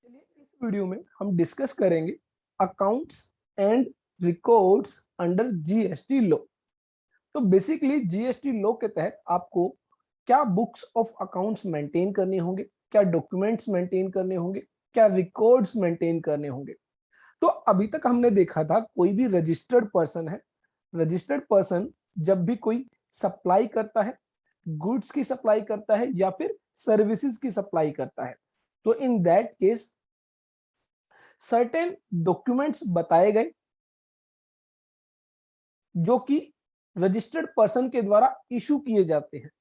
चलिए इस वीडियो में हम डिस्कस करेंगे accounts and records under GST law. तो बेसिकली जीएसटी लॉ के तहत आपको क्या बुक्स ऑफ अकाउंट्स मेंटेन करने होंगे, क्या डॉक्यूमेंट्स मेंटेन करने होंगे, क्या रिकॉर्ड्स मेंटेन करने होंगे। तो अभी तक हमने देखा था कोई भी रजिस्टर्ड पर्सन है, रजिस्टर्ड पर्सन जब भी कोई सप्लाई करता है, गुड्स की सप्लाई करता है या फिर सर्विसेज की सप्लाई करता है, तो in that case certain documents बताए गए जो कि रजिस्टर्ड पर्सन के द्वारा इशू किए जाते हैं।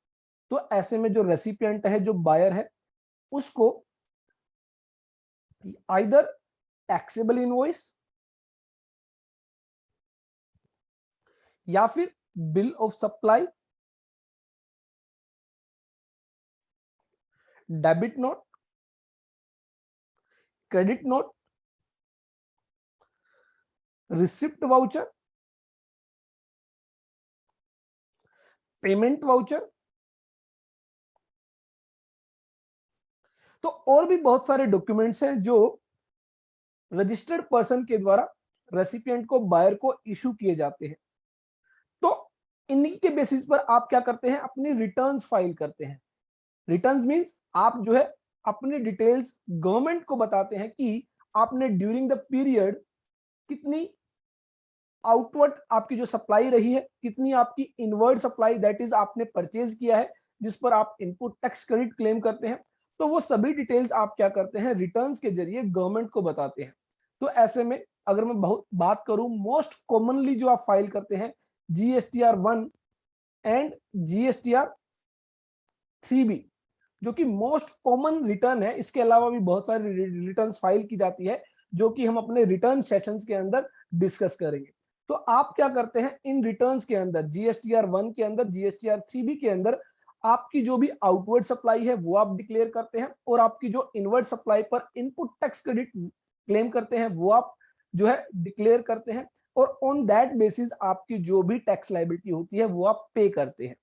तो ऐसे में जो रेसिपिएंट है, जो बायर है, उसको आइदर टैक्सेबल इनवॉइस या फिर bill of supply, debit note, credit note, receipt voucher, payment voucher, तो और भी बहुत सारे डॉक्यूमेंट्स हैं जो रजिस्टर्ड पर्सन के द्वारा रेसिपिएंट को, बायर को इशू किए जाते हैं। तो इन्हीं के बेसिस पर आप क्या करते हैं, अपनी रिटर्न्स फाइल करते हैं। रिटर्न्स मींस आप जो है अपनी डिटेल्स गवर्नमेंट को बताते हैं कि आपने ड्यूरिंग द पीरियड कितनी आउटवर्ड आपकी जो सप्लाई रही है, कितनी आपकी इनवर्ड सप्लाई दैट इज आपने परचेज किया है, जिस पर आप इनपुट टैक्स क्रेडिट क्लेम करते हैं। तो वो सभी डिटेल्स आप क्या करते हैं, रिटर्न्स के जरिए गवर्नमेंट को बताते हैं। तो ऐसे में अगर मैं बहुत बात करूं, मोस्ट कॉमनली जो आप फाइल करते हैं जीएसटीआर 1 एंड जीएसटीआर 3B, जो कि मोस्ट कॉमन रिटर्न है। इसके अलावा भी बहुत सारी रिटर्न्स फाइल की जाती है जो कि हम अपने रिटर्न सेशंस के अंदर डिस्कस करेंगे। तो आप क्या करते हैं, इन रिटर्न्स के अंदर जीएसटीआर 1 के अंदर, जीएसटीआर 3B के अंदर आपकी जो भी आउटवर्ड सप्लाई है वो आप डिक्लेयर करते हैं, और आपकी जो इनवर्ड सप्लाई पर इनपुट टैक्स क्रेडिट क्लेम करते हैं वो आप जो है डिक्लेयर करते हैं, और ऑन दैट बेसिस आपकी जो भी टैक्स लायबिलिटी होती है वो आप पे करते हैं।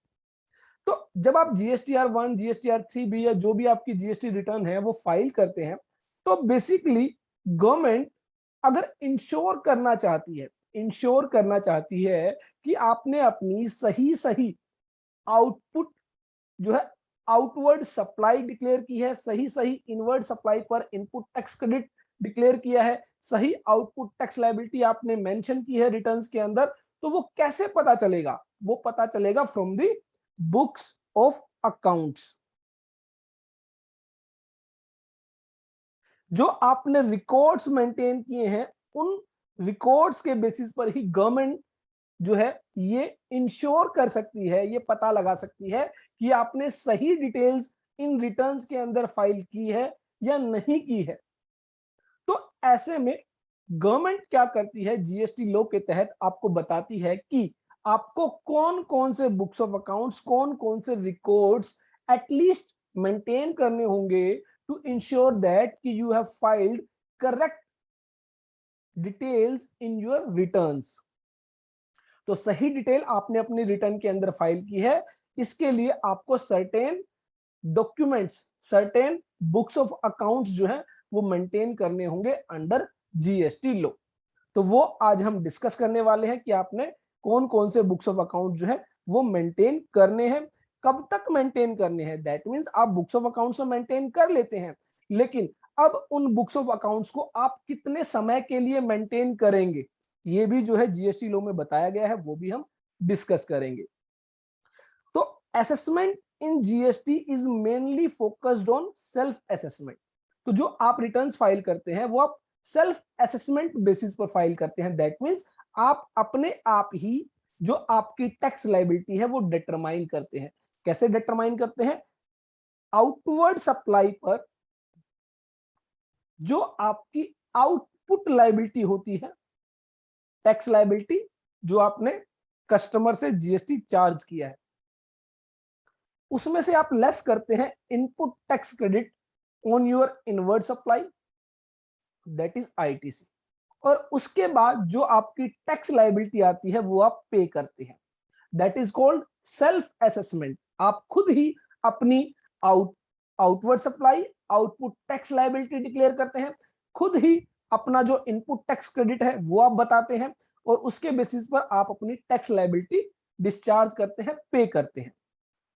तो जब आप जीएसटीआर 1, जीएसटीआर 3B या जो भी आपकी जीएसटी रिटर्न है वो फाइल करते हैं, तो बेसिकली गवर्नमेंट अगर इंश्योर करना चाहती है कि आपने अपनी सही सही आउटपुट जो है आउटवर्ड सप्लाई डिक्लेयर की है, सही सही इनवर्ड सप्लाई पर इनपुट टैक्स क्रेडिट डिक्लेयर किया है, सही आउटपुट टैक्स लायबिलिटी आपने मेंशन की है रिटर्न्स के अंदर। तो वो कैसे पता चलेगा, वो पता चलेगा from the books of accounts. जो आपने रिकॉर्ड्स मेंटेन किए हैं, उन रिकॉर्ड्स के बेसिस पर ही गवर्नमेंट जो है ये इंश्योर कर सकती है, ये पता लगा सकती है कि आपने सही डिटेल्स इन रिटर्न्स के अंदर फाइल की है या नहीं की है। तो ऐसे में गवर्नमेंट क्या करती है, जीएसटी लॉ के तहत आपको बताती है कि आपको कौन कौन से बुक्स ऑफ अकाउंट्स, कौन कौन से रिकॉर्ड्स एटलीस्ट मेंटेन करने होंगे टू इंश्योर दैट कि you have filed correct details in your returns. तो सही डिटेल आपने अपनी रिटर्न के अंदर फाइल की है, इसके लिए आपको certain documents, certain books of accounts जो है वो मेंटेन करने होंगे अंडर जीएसटी लॉ। तो वो आज हम डिस्कस करने वाले हैं कि आपने कौन कौन से बुक्स ऑफ अकाउंट जो है वो मेंटेन करने हैं, कब तक मेंटेन करने हैं। दैट मींस आप बुक्स ऑफ अकाउंट्स तो मेंटेन कर लेते हैं, लेकिन अब उन बुक्स ऑफ अकाउंट्स को आप कितने समय के लिए मेंटेन करेंगे, ये भी जो है जीएसटी लॉ में बताया गया है, वो भी हम डिस्कस करेंगे। तो assessment in GST is mainly focused on self assessment. तो जो आप रिटर्न्स फाइल करते हैं वो आप सेल्फ असेसमेंट बेसिस पर फाइल करते हैं। दैट मींस आप अपने आप ही जो आपकी टैक्स लायबिलिटी है वो डिटरमाइन करते हैं। कैसे डिटरमाइन करते हैं, आउटवर्ड सप्लाई पर जो आपकी आउटपुट लायबिलिटी होती है, टैक्स लायबिलिटी जो आपने कस्टमर से जीएसटी चार्ज किया है, उसमें से आप लेस करते हैं input tax credit on your inward supply, that is ITC, और उसके बाद जो आपकी टैक्स लायबिलिटी आती है वो आप पे करते हैं। That is called self assessment. आप खुद ही अपनी outward supply, output tax liability declare करते हैं, खुद ही अपना जो इनपुट टैक्स क्रेडिट है वो आप बताते हैं, और उसके बेसिस पर आप अपनी टैक्स लायबिलिटी डिस्चार्ज करते हैं, पे करते हैं।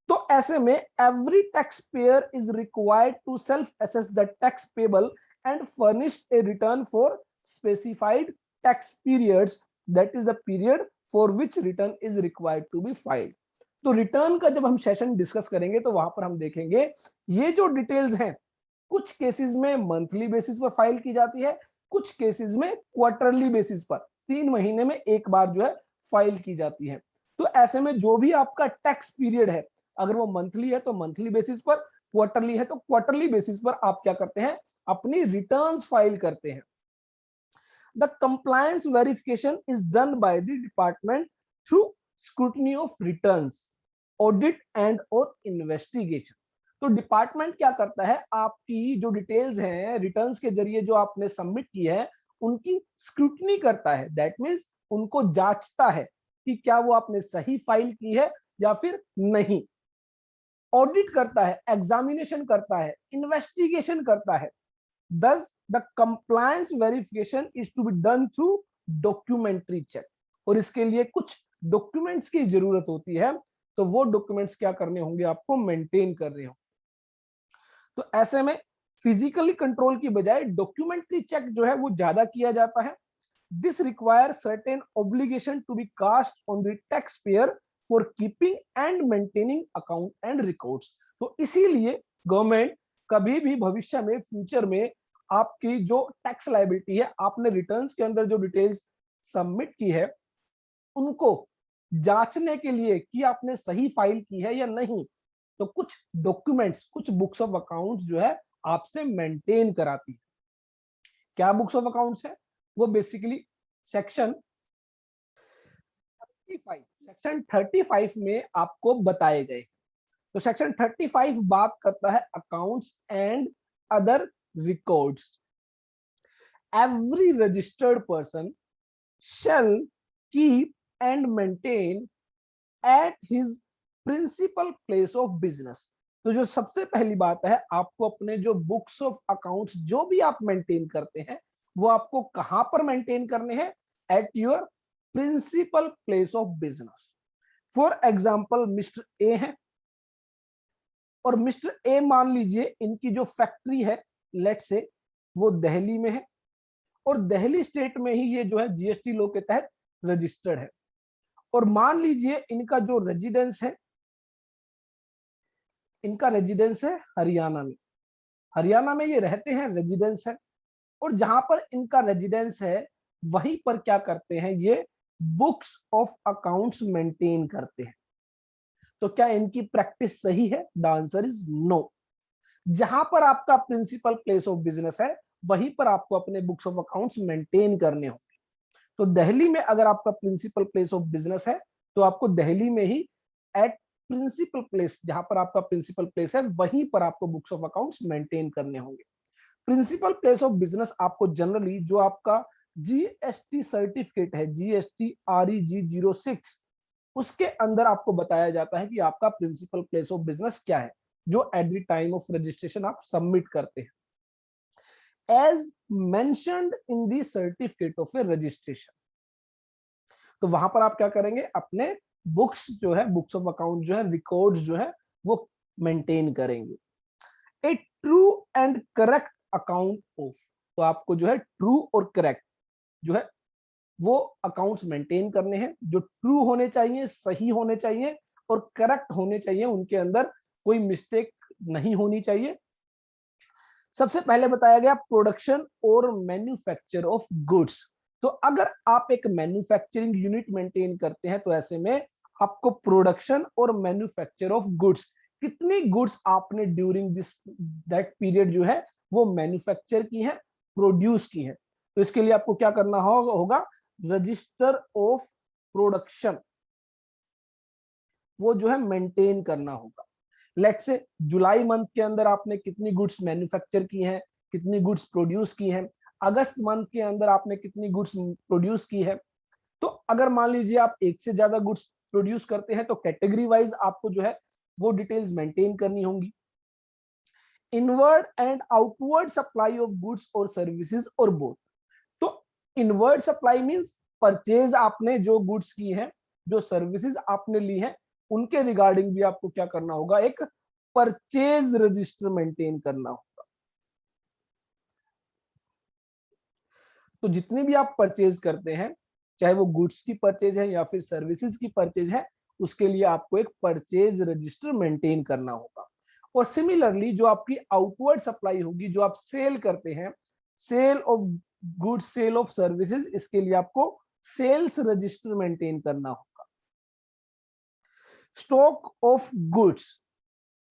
तो ऐसे में every tax payer is required to self assess the tax payable and furnish a return for specified tax periods, that is the period for which return is required to be filed. तो return का जब हम session discuss करेंगे तो वहां पर हम देखेंगे ये जो डिटेल्स हैं, कुछ केसेस में मंथली बेसिस पर फाइल की जाती है, कुछ केसेस में क्वार्टरली बेसिस पर 3 महीने में एक बार जो है फाइल की जाती है। तो ऐसे में जो भी आपका टैक्स पीरियड है, अगर वो मंथली है तो मंथली बेसिस पर, क्वार्टरली है तो क्वार्टरली बेसिस पर आप क्या करते हैं, अपनी रिटर्न्स फाइल करते हैं। The compliance verification is done by the department through scrutiny of returns, audit and और इन्वेस्टिगेशन। तो डिपार्टमेंट क्या करता है, आपकी जो डिटेल्स हैं रिटर्न्स के जरिए जो आपने सबमिट की है उनकी स्क्रूटनी करता है, दैट मींस उनको जांचता है कि क्या वो आपने सही फाइल की है या फिर नहीं, ऑडिट करता है, एग्जामिनेशन करता है, इन्वेस्टिगेशन करता है। Thus, the compliance verification is to be done through documentary check। और इसके लिए कुछ डॉक्यूमेंट्स की जरूरत होती है, तो वो डॉक्यूमेंट्स क्या करने होंगे, आपको मेंटेन करने होंगे। तो ऐसे में फिजिकली कंट्रोल की बजाय डॉक्यूमेंट्री चेक जो है वो ज्यादा किया जाता है। This require certain obligation to be cast on the tax payer for keeping and maintaining account and records. तो इसीलिए गवर्नमेंट कभी भी भविष्य में, फ्यूचर में आपकी जो टैक्स लायबिलिटी है, आपने रिटर्न्स के अंदर जो डिटेल्स सबमिट की है उनको जांचने के लिए कि आपने सही फाइल की है या नहीं, तो कुछ डॉक्यूमेंट्स, कुछ बुक्स ऑफ अकाउंट्स जो है आपसे मेंटेन कराती है। क्या बुक्स ऑफ अकाउंट्स है, वो बेसिकली सेक्शन 35 में आपको बताए गए। तो सेक्शन 35 बात करता है accounts and other records. Every registered person shall keep and maintain at his principal place of business। तो जो सबसे पहली बात है, आपको अपने जो बुक्स ऑफ अकाउंट्स जो भी आप मेंटेन करते हैं वो आपको कहां पर मेंटेन करने हैं, at your principal place of business. For example mister A है, और मिस्टर ए मान लीजिए इनकी जो फैक्ट्री है लेट से वो दिल्ली में है, और दिल्ली स्टेट में ही ये जो है जीएसटी लॉ के तहत रजिस्टर्ड है। और मान लीजिए इनका जो रेजिडेंस है, इनका रेजिडेंस है हरियाणा में, हरियाणा में ये रहते हैं, रेजिडेंस है, और जहां पर इनका रेजिडेंस है वहीं पर क्या करते हैं, ये बुक्स ऑफ अकाउंट्स मेंटेन करते हैं। तो क्या इनकी प्रैक्टिस सही है? The answer is no. जहां पर आपका प्रिंसिपल प्लेस ऑफ बिजनेस है वहीं पर आपको अपने बुक्स ऑफ अकाउंट्स मेंटेन करने होंगे। तो दिल्ली में अगर आपका प्रिंसिपल प्लेस ऑफ बिजनेस है तो आपको दिल्ली में ही एट प्रिंसिपल प्लेस, जहां पर आपका प्रिंसिपल प्लेस है वहीं पर आपको बुक्स ऑफ अकाउंट्स मेंटेन करने होंगे। प्रिंसिपल प्लेस ऑफ बिजनेस आपको जनरली जो आपका जीएसटी सर्टिफिकेट है, जीएसटी REG06, उसके अंदर आपको बताया जाता है कि आपका प्रिंसिपल प्लेस ऑफ बिजनेस क्या है, जो at the time of registration आप सबमिट करते हैं, as mentioned in the certificate of a registration. तो वहां पर आप क्या करेंगे, अपने बुक्स जो है, बुक्स ऑफ अकाउंट जो है, रिकॉर्ड्स जो है वो मेंटेन करेंगे। A true and correct account of, तो आपको जो है ट्रू और करेक्ट जो है वो अकाउंट्स मेंटेन करने हैं, जो ट्रू होने चाहिए, सही होने चाहिए, और करेक्ट होने चाहिए, उनके अंदर कोई मिस्टेक नहीं होनी चाहिए। सबसे पहले बताया गया प्रोडक्शन और मैन्युफैक्चर ऑफ गुड्स। तो अगर आप एक मैन्युफैक्चरिंग यूनिट मेंटेन करते हैं तो ऐसे में आपको प्रोडक्शन और मैन्युफैक्चर ऑफ गुड्स, कितनी गुड्स आपने ड्यूरिंग दिस दैट पीरियड जो है वो मैन्युफैक्चर की है, प्रोड्यूस की है, तो इसके लिए आपको क्या करना होगा, रजिस्टर ऑफ प्रोडक्शन वो जो है मेंटेन करना होगा। लेट से जुलाई मंथ के अंदर आपने कितनी गुड्स मैन्युफैक्चर की हैं, कितनी गुड्स प्रोड्यूस की हैं, अगस्त मंथ के अंदर आपने कितनी गुड्स प्रोड्यूस की है। तो अगर मान लीजिए आप एक से ज्यादा गुड्स प्रोड्यूस करते हैं तो कैटेगरी वाइज आपको जो है वो डिटेल्स मेंटेन करनी होंगी। Inward and outward supply of goods और सर्विसेज और बोथ। तो इनवर्ड सप्लाई मींस परचेज आपने जो गुड्स की है, जो सर्विसेज आपने ली है, उनके रिगार्डिंग भी आपको क्या करना होगा, एक परचेज रजिस्टर मेंटेन करना होगा। तो जितनी भी आप परचेज करते हैं, चाहे वो गुड्स की परचेज है या फिर सर्विसेज की परचेज है, उसके लिए आपको एक परचेज रजिस्टर मेंटेन करना होगा। और सिमिलरली जो आपकी आउटवर्ड सप्लाई होगी, जो आप सेल करते हैं, sale of goods, sale of services, इसके लिए आपको सेल्स रजिस्टर मेंटेन करना होगा। स्टॉक ऑफ गुड्स,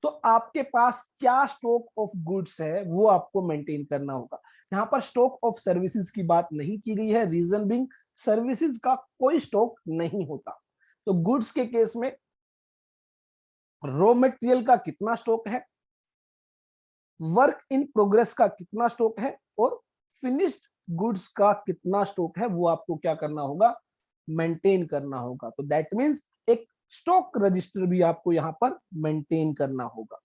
तो आपके पास क्या स्टॉक ऑफ गुड्स है वो आपको मेंटेन करना होगा। यहां पर स्टॉक ऑफ सर्विसेज की बात नहीं की गई है, रीजन बिंग सर्विसेज का कोई स्टॉक नहीं होता। तो गुड्स के केस में रॉ मटेरियल का कितना स्टॉक है, वर्क इन प्रोग्रेस का कितना स्टॉक है, और फिनिश्ड गुड्स का कितना स्टॉक है, वो आपको क्या करना होगा, मेंटेन करना होगा। तो दैट मींस एक स्टॉक रजिस्टर भी आपको यहां पर मेंटेन करना होगा।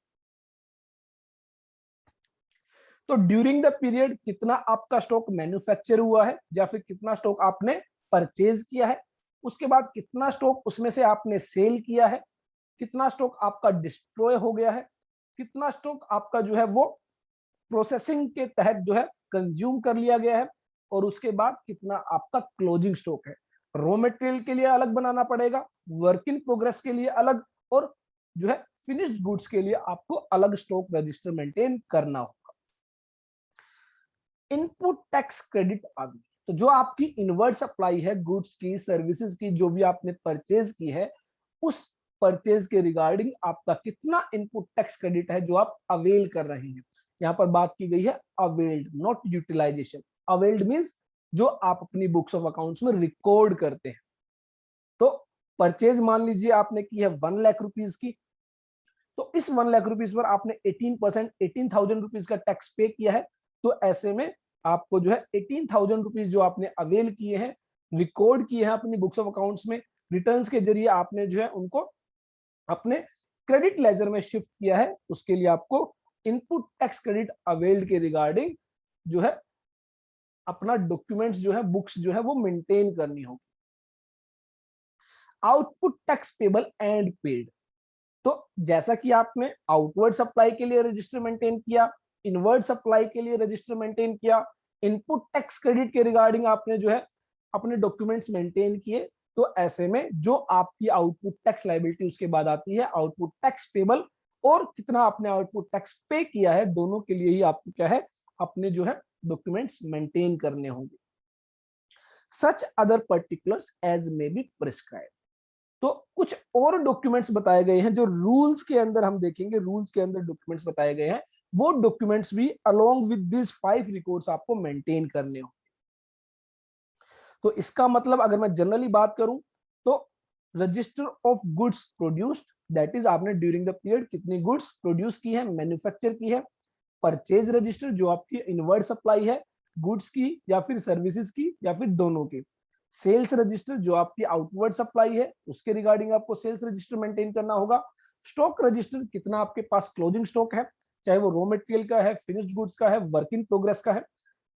तो ड्यूरिंग द पीरियड कितना आपका स्टॉक मैन्युफैक्चर हुआ है या फिर कितना स्टॉक आपने परचेज किया है, उसके बाद कितना स्टॉक उसमें से आपने सेल किया है, कितना स्टॉक आपका डिस्ट्रॉय हो गया है, कितना स्टॉक आपका जो है वो प्रोसेसिंग के तहत जो है कंज्यूम कर लिया गया है, और उसके बाद कितना आपका क्लोजिंग स्टॉक है। रॉ मटेरियल के लिए अलग बनाना पड़ेगा, वर्क इन प्रोग्रेस के लिए अलग, और जो है फिनिश्ड गुड्स के लिए आपको अलग स्टॉक रजिस्टर मेंटेन करना होगा। इनपुट टैक्स क्रेडिट आ गई। तो जो आपकी इनवर्ड सप्लाई है गुड्स की, सर्विसेज की, जो भी आपने परचेज की है, उस परचेज के रिगार्डिंग आपका कितना इनपुट टैक्स क्रेडिट है जो आप अवेल कर रहे हैं। यहाँ पर बात की गई है availed, not utilisation. Availed means जो आप अपनी बुक्स ऑफ अकाउंट्स में रिकॉर्ड करते हैं। तो परचेज मान लीजिए आपने की है 1 लाख रुपीज की, तो इस 1 लाख रुपीज पर आपने 18%, 18,000 रुपीज का टैक्स पे किया है। तो ऐसे में आपको जो है 18,000 रुपीज जो आपने अवेल किए हैं, रिकॉर्ड किए हैं अपनी बुक्स ऑफ अकाउंट्स में, रिटर्न्स के जरिए आपने जो है उनको अपने क्रेडिट लेजर में शिफ्ट किया है, उसके लिए आपको इनपुट टैक्स क्रेडिट अवेल्ड के रिगार्डिंग जो है अपना डॉक्यूमेंट्स जो है, बुक्स जो है वो मेंटेन करनी होगी। Output tax payable and paid, तो जैसा कि आपने आउटवर्ड सप्लाई के लिए रजिस्टर मेंटेन किया, इनवर्ड सप्लाई के लिए रजिस्टर मेंटेन किया, इनपुट टैक्स क्रेडिट के रिगार्डिंग आपने जो है अपने डॉक्यूमेंट्स मेंटेन किए, तो ऐसे में जो आपकी आउटपुट टैक्स लायबिलिटी उसके बाद आती है आउटपुट टैक्स पेबल, और कितना आपने आउटपुट टैक्स पे किया है, दोनों के लिए ही आपको क्या है, अपने जो है डॉक्यूमेंट्स मेंटेन करने होंगे। Such other particulars as may be prescribe, तो कुछ और डॉक्यूमेंट्स बताए गए हैं जो रूल्स के अंदर हम देखेंगे, रूल्स के अंदर डॉक्यूमेंट्स बताए गए हैं, वो डॉक्यूमेंट्स भी अलोंग विद दिस 5 रिकॉर्ड्स आपको मेंटेन करने होंगे। तो इसका मतलब अगर मैं जनरली बात करूं तो register of goods produced, that is आपने ड्यूरिंग द पीरियड कितनी गुड्स प्रोड्यूस की है, मैन्युफैक्चर की है। परचेज रजिस्टर जो आपकी इनवर्ड सप्लाई है गुड्स की या फिर सर्विसेज की या फिर दोनों की। सेल्स रजिस्टर जो आपकी आउटवर्ड सप्लाई है, उसके रिगार्डिंग आपको सेल्स रजिस्टर मेंटेन करना होगा। स्टॉक रजिस्टर कितना आपके पास क्लोजिंग स्टॉक है, चाहे वो रॉ मटेरियल का है, फिनिश्ड गुड्स का है, वर्क इन प्रोग्रेस का है।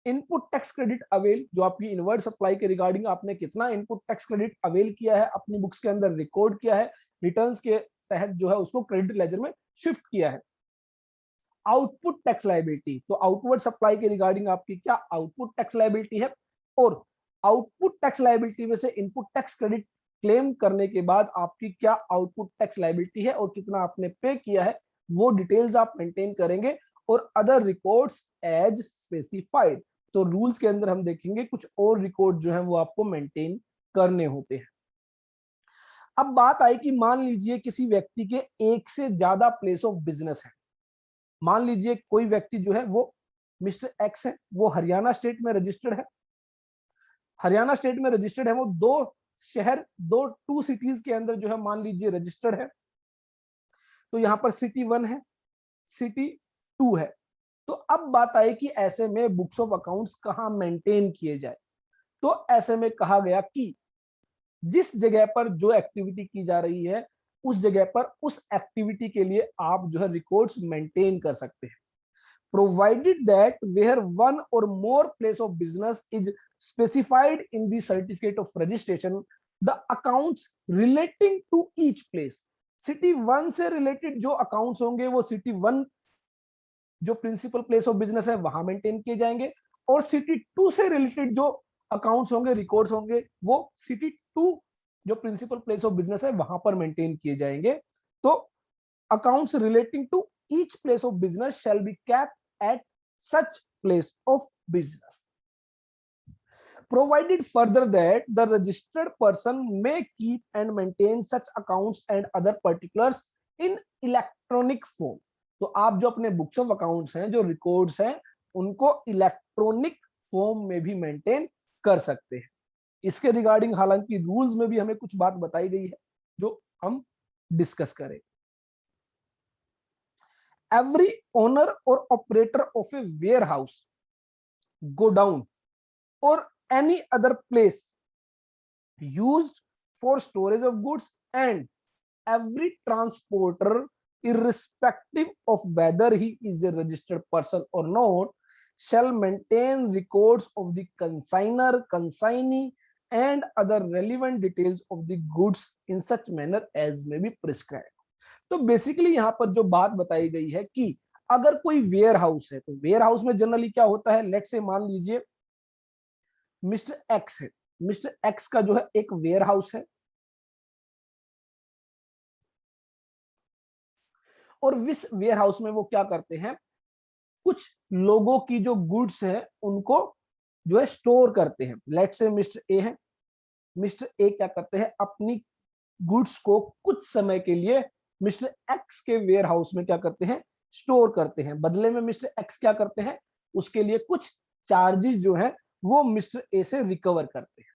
इनपुट टैक्स क्रेडिट अवेल, जो आपकी इनवर्ड सप्लाई के रिगार्डिंग आपने कितना इनपुट टैक्स क्रेडिट अवेल किया है, अपनी बुक्स के अंदर रिकॉर्ड किया है, रिटर्न्स के तहत जो है उसको क्रेडिट लेजर में शिफ्ट किया है। आउटपुट टैक्स लायबिलिटी, तो आउटवर्ड सप्लाई के रिगार्डिंग आपकी क्या आउटपुट टैक्स लायबिलिटी है, और आउटपुट टैक्स लायबिलिटी में से इनपुट टैक्स क्रेडिट क्लेम करने के बाद आपकी क्या आउटपुट टैक्स लायबिलिटी है और कितना आपने पे किया है, वो डिटेल्स आप मेंटेन करेंगे। और अदर रिकॉर्ड्स एज स्पेसिफाइड, तो रूल्स के अंदर हम देखेंगे कुछ और रिकॉर्ड जो है वो आपको मेंटेन करने होते हैं। अब बात आई कि मान लीजिए किसी व्यक्ति के एक से ज्यादा प्लेस ऑफ बिजनेस है। मान लीजिए कोई व्यक्ति जो है वो मिस्टर एक्स है, वो हरियाणा स्टेट में रजिस्टर्ड है, हरियाणा स्टेट में रजिस्टर्ड है, वो 2 शहर, 2 सिटीज के अंदर जो है मान लीजिए रजिस्टर्ड है। तो यहाँ पर सिटी 1 है, सिटी 2 है। तो अब बात आई कि ऐसे में बुक्स ऑफ अकाउंट्स कहाँ मेंटेन किए जाए। तो ऐसे में कहा गया कि जिस जगह पर जो एक्टिविटी की जा रही है, उस जगह पर उस एक्टिविटी के लिए आप जो है रिकॉर्ड्स मेंटेन कर सकते हैं। provided that where one or more place of business is specified in the certificate of registration, the accounts relating to each place, city 1 से रिलेटेड जो अकाउंट्स होंगे वो सिटी 1 जो प्रिंसिपल प्लेस ऑफ बिजनेस है वहां मेंटेन किए जाएंगे, और सिटी 2 से रिलेटेड जो अकाउंट्स होंगे, रिकॉर्ड्स होंगे, वो सिटी 2 जो प्रिंसिपल प्लेस ऑफ बिजनेस है वहां पर मेंटेन किए जाएंगे। तो accounts relating to each place of business shall be kept at such place of business, provided further that the registered person may keep and maintain such accounts and other particulars in electronic form। तो आप जो अपने books of accounts हैं, जो records हैं, उनको electronic form में भी मेंटेन कर सकते हैं। इसके रिगार्डिंग हालांकि रूल्स में भी हमें कुछ बात बताई गई है जो हम डिस्कस करें। एवरी ओनर और operator of a warehouse, godown और any other place used for storage of goods, and every transporter, irrespective of whether he is a registered person or not, shall maintain records of the consignor, consignee and other relevant details of the goods in such manner as may be prescribed। तो basically यहाँ पर जो बात बताई गई है कि अगर कोई वेयर हाउस है, तो वेयर हाउस में जनरली क्या होता है, लेट से मान लीजिए मिस्टर एक्स है, मिस्टर एक्स का जो है एक वेयर हाउस है, और इस वेयर हाउस में वो क्या करते हैं, कुछ लोगों की जो गुड्स है उनको जो है स्टोर करते हैं। लेट्स से मिस्टर ए है, मिस्टर ए क्या करते हैं, अपनी गुड्स को कुछ समय के लिए मिस्टर एक्स के वेयर हाउस में क्या करते हैं, स्टोर करते हैं। बदले में मिस्टर एक्स क्या करते हैं, उसके लिए कुछ चार्जेस जो है वो मिस्टर ए से रिकवर करते हैं।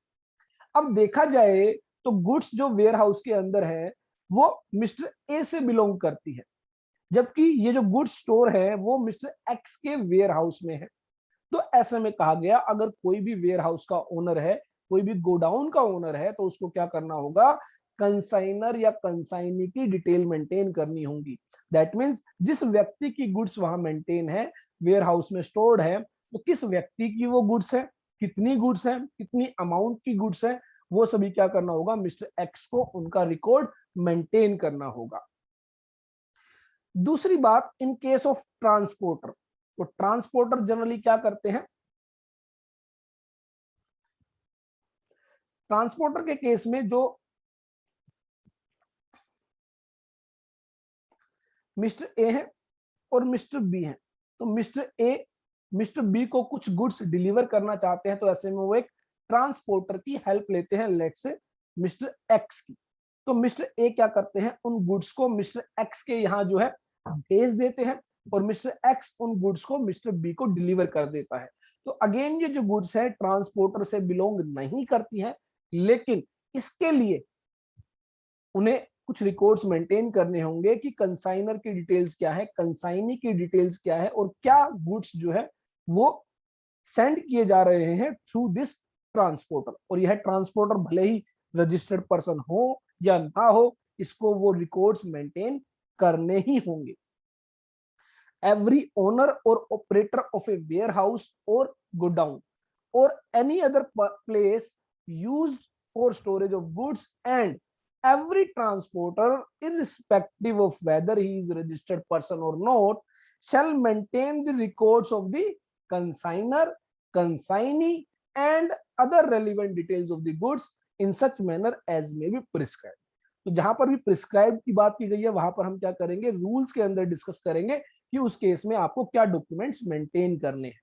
अब देखा जाए तो गुड्स जो वेयर हाउस के अंदर है वो मिस्टर ए से बिलोंग करती है, जबकि ये जो गुड्स स्टोर है वो मिस्टर एक्स के वेयर हाउस में है। तो ऐसे में कहा गया अगर कोई भी वेयर हाउस का ओनर है, कोई भी गोडाउन का ओनर है, तो उसको क्या करना होगा, कंसाइनर या कंसाइनी की डिटेल मेंटेन करनी होगी। दैट मींस जिस व्यक्ति की गुड्स वहां मेंटेन है, वेयर हाउस में स्टोर्ड है, तो किस व्यक्ति की वो गुड्स है, कितनी गुड्स है, कितनी अमाउंट की गुड्स है, वो सभी क्या करना होगा, मिस्टर एक्स को उनका रिकॉर्ड मेंटेन करना होगा। दूसरी बात, इन केस ऑफ ट्रांसपोर्टर, तो ट्रांसपोर्टर जनरली क्या करते हैं, ट्रांसपोर्टर के केस में जो मिस्टर ए है और मिस्टर बी है, तो मिस्टर ए मिस्टर बी को कुछ गुड्स डिलीवर करना चाहते हैं, तो ऐसे में वो एक ट्रांसपोर्टर की हेल्प लेते हैं, लेट से मिस्टर एक्स की। तो मिस्टर ए क्या करते हैं, उन गुड्स को मिस्टर एक्स के यहाँ जो है भेज देते हैं, और मिस्टर एक्स उन गुड्स को मिस्टर बी को डिलीवर कर देता है। तो अगेन ये जो गुड्स है ट्रांसपोर्टर से बिलोंग नहीं करती है, लेकिन इसके लिए उन्हें कुछ रिकॉर्ड्स मेंटेन करने होंगे कि कंसाइनर की डिटेल्स क्या है, कंसाइनी की डिटेल्स क्या है, और क्या गुड्स जो है वो सेंड किए जा रहे हैं थ्रू दिस ट्रांसपोर्टर। और यह ट्रांसपोर्टर भले ही रजिस्टर्ड पर्सन हो या ना हो, इसको वो रिकॉर्ड्स मेंटेन करने ही होंगे। एवरी ओनर और operator of a warehouse और गोडाउन और any other place used for storage of goods and every transporter, irrespective of whether he is a registered person or not, shall maintain the records of the consignor, consignee and other relevant details of the goods in such manner as may be prescribed। तो जहां पर भी prescribe की बात की गई है वहां पर हम क्या करेंगे, रूल्स के अंदर डिस्कस करेंगे कि उस केस में आपको क्या डॉक्यूमेंट्स मेंटेन करने हैं।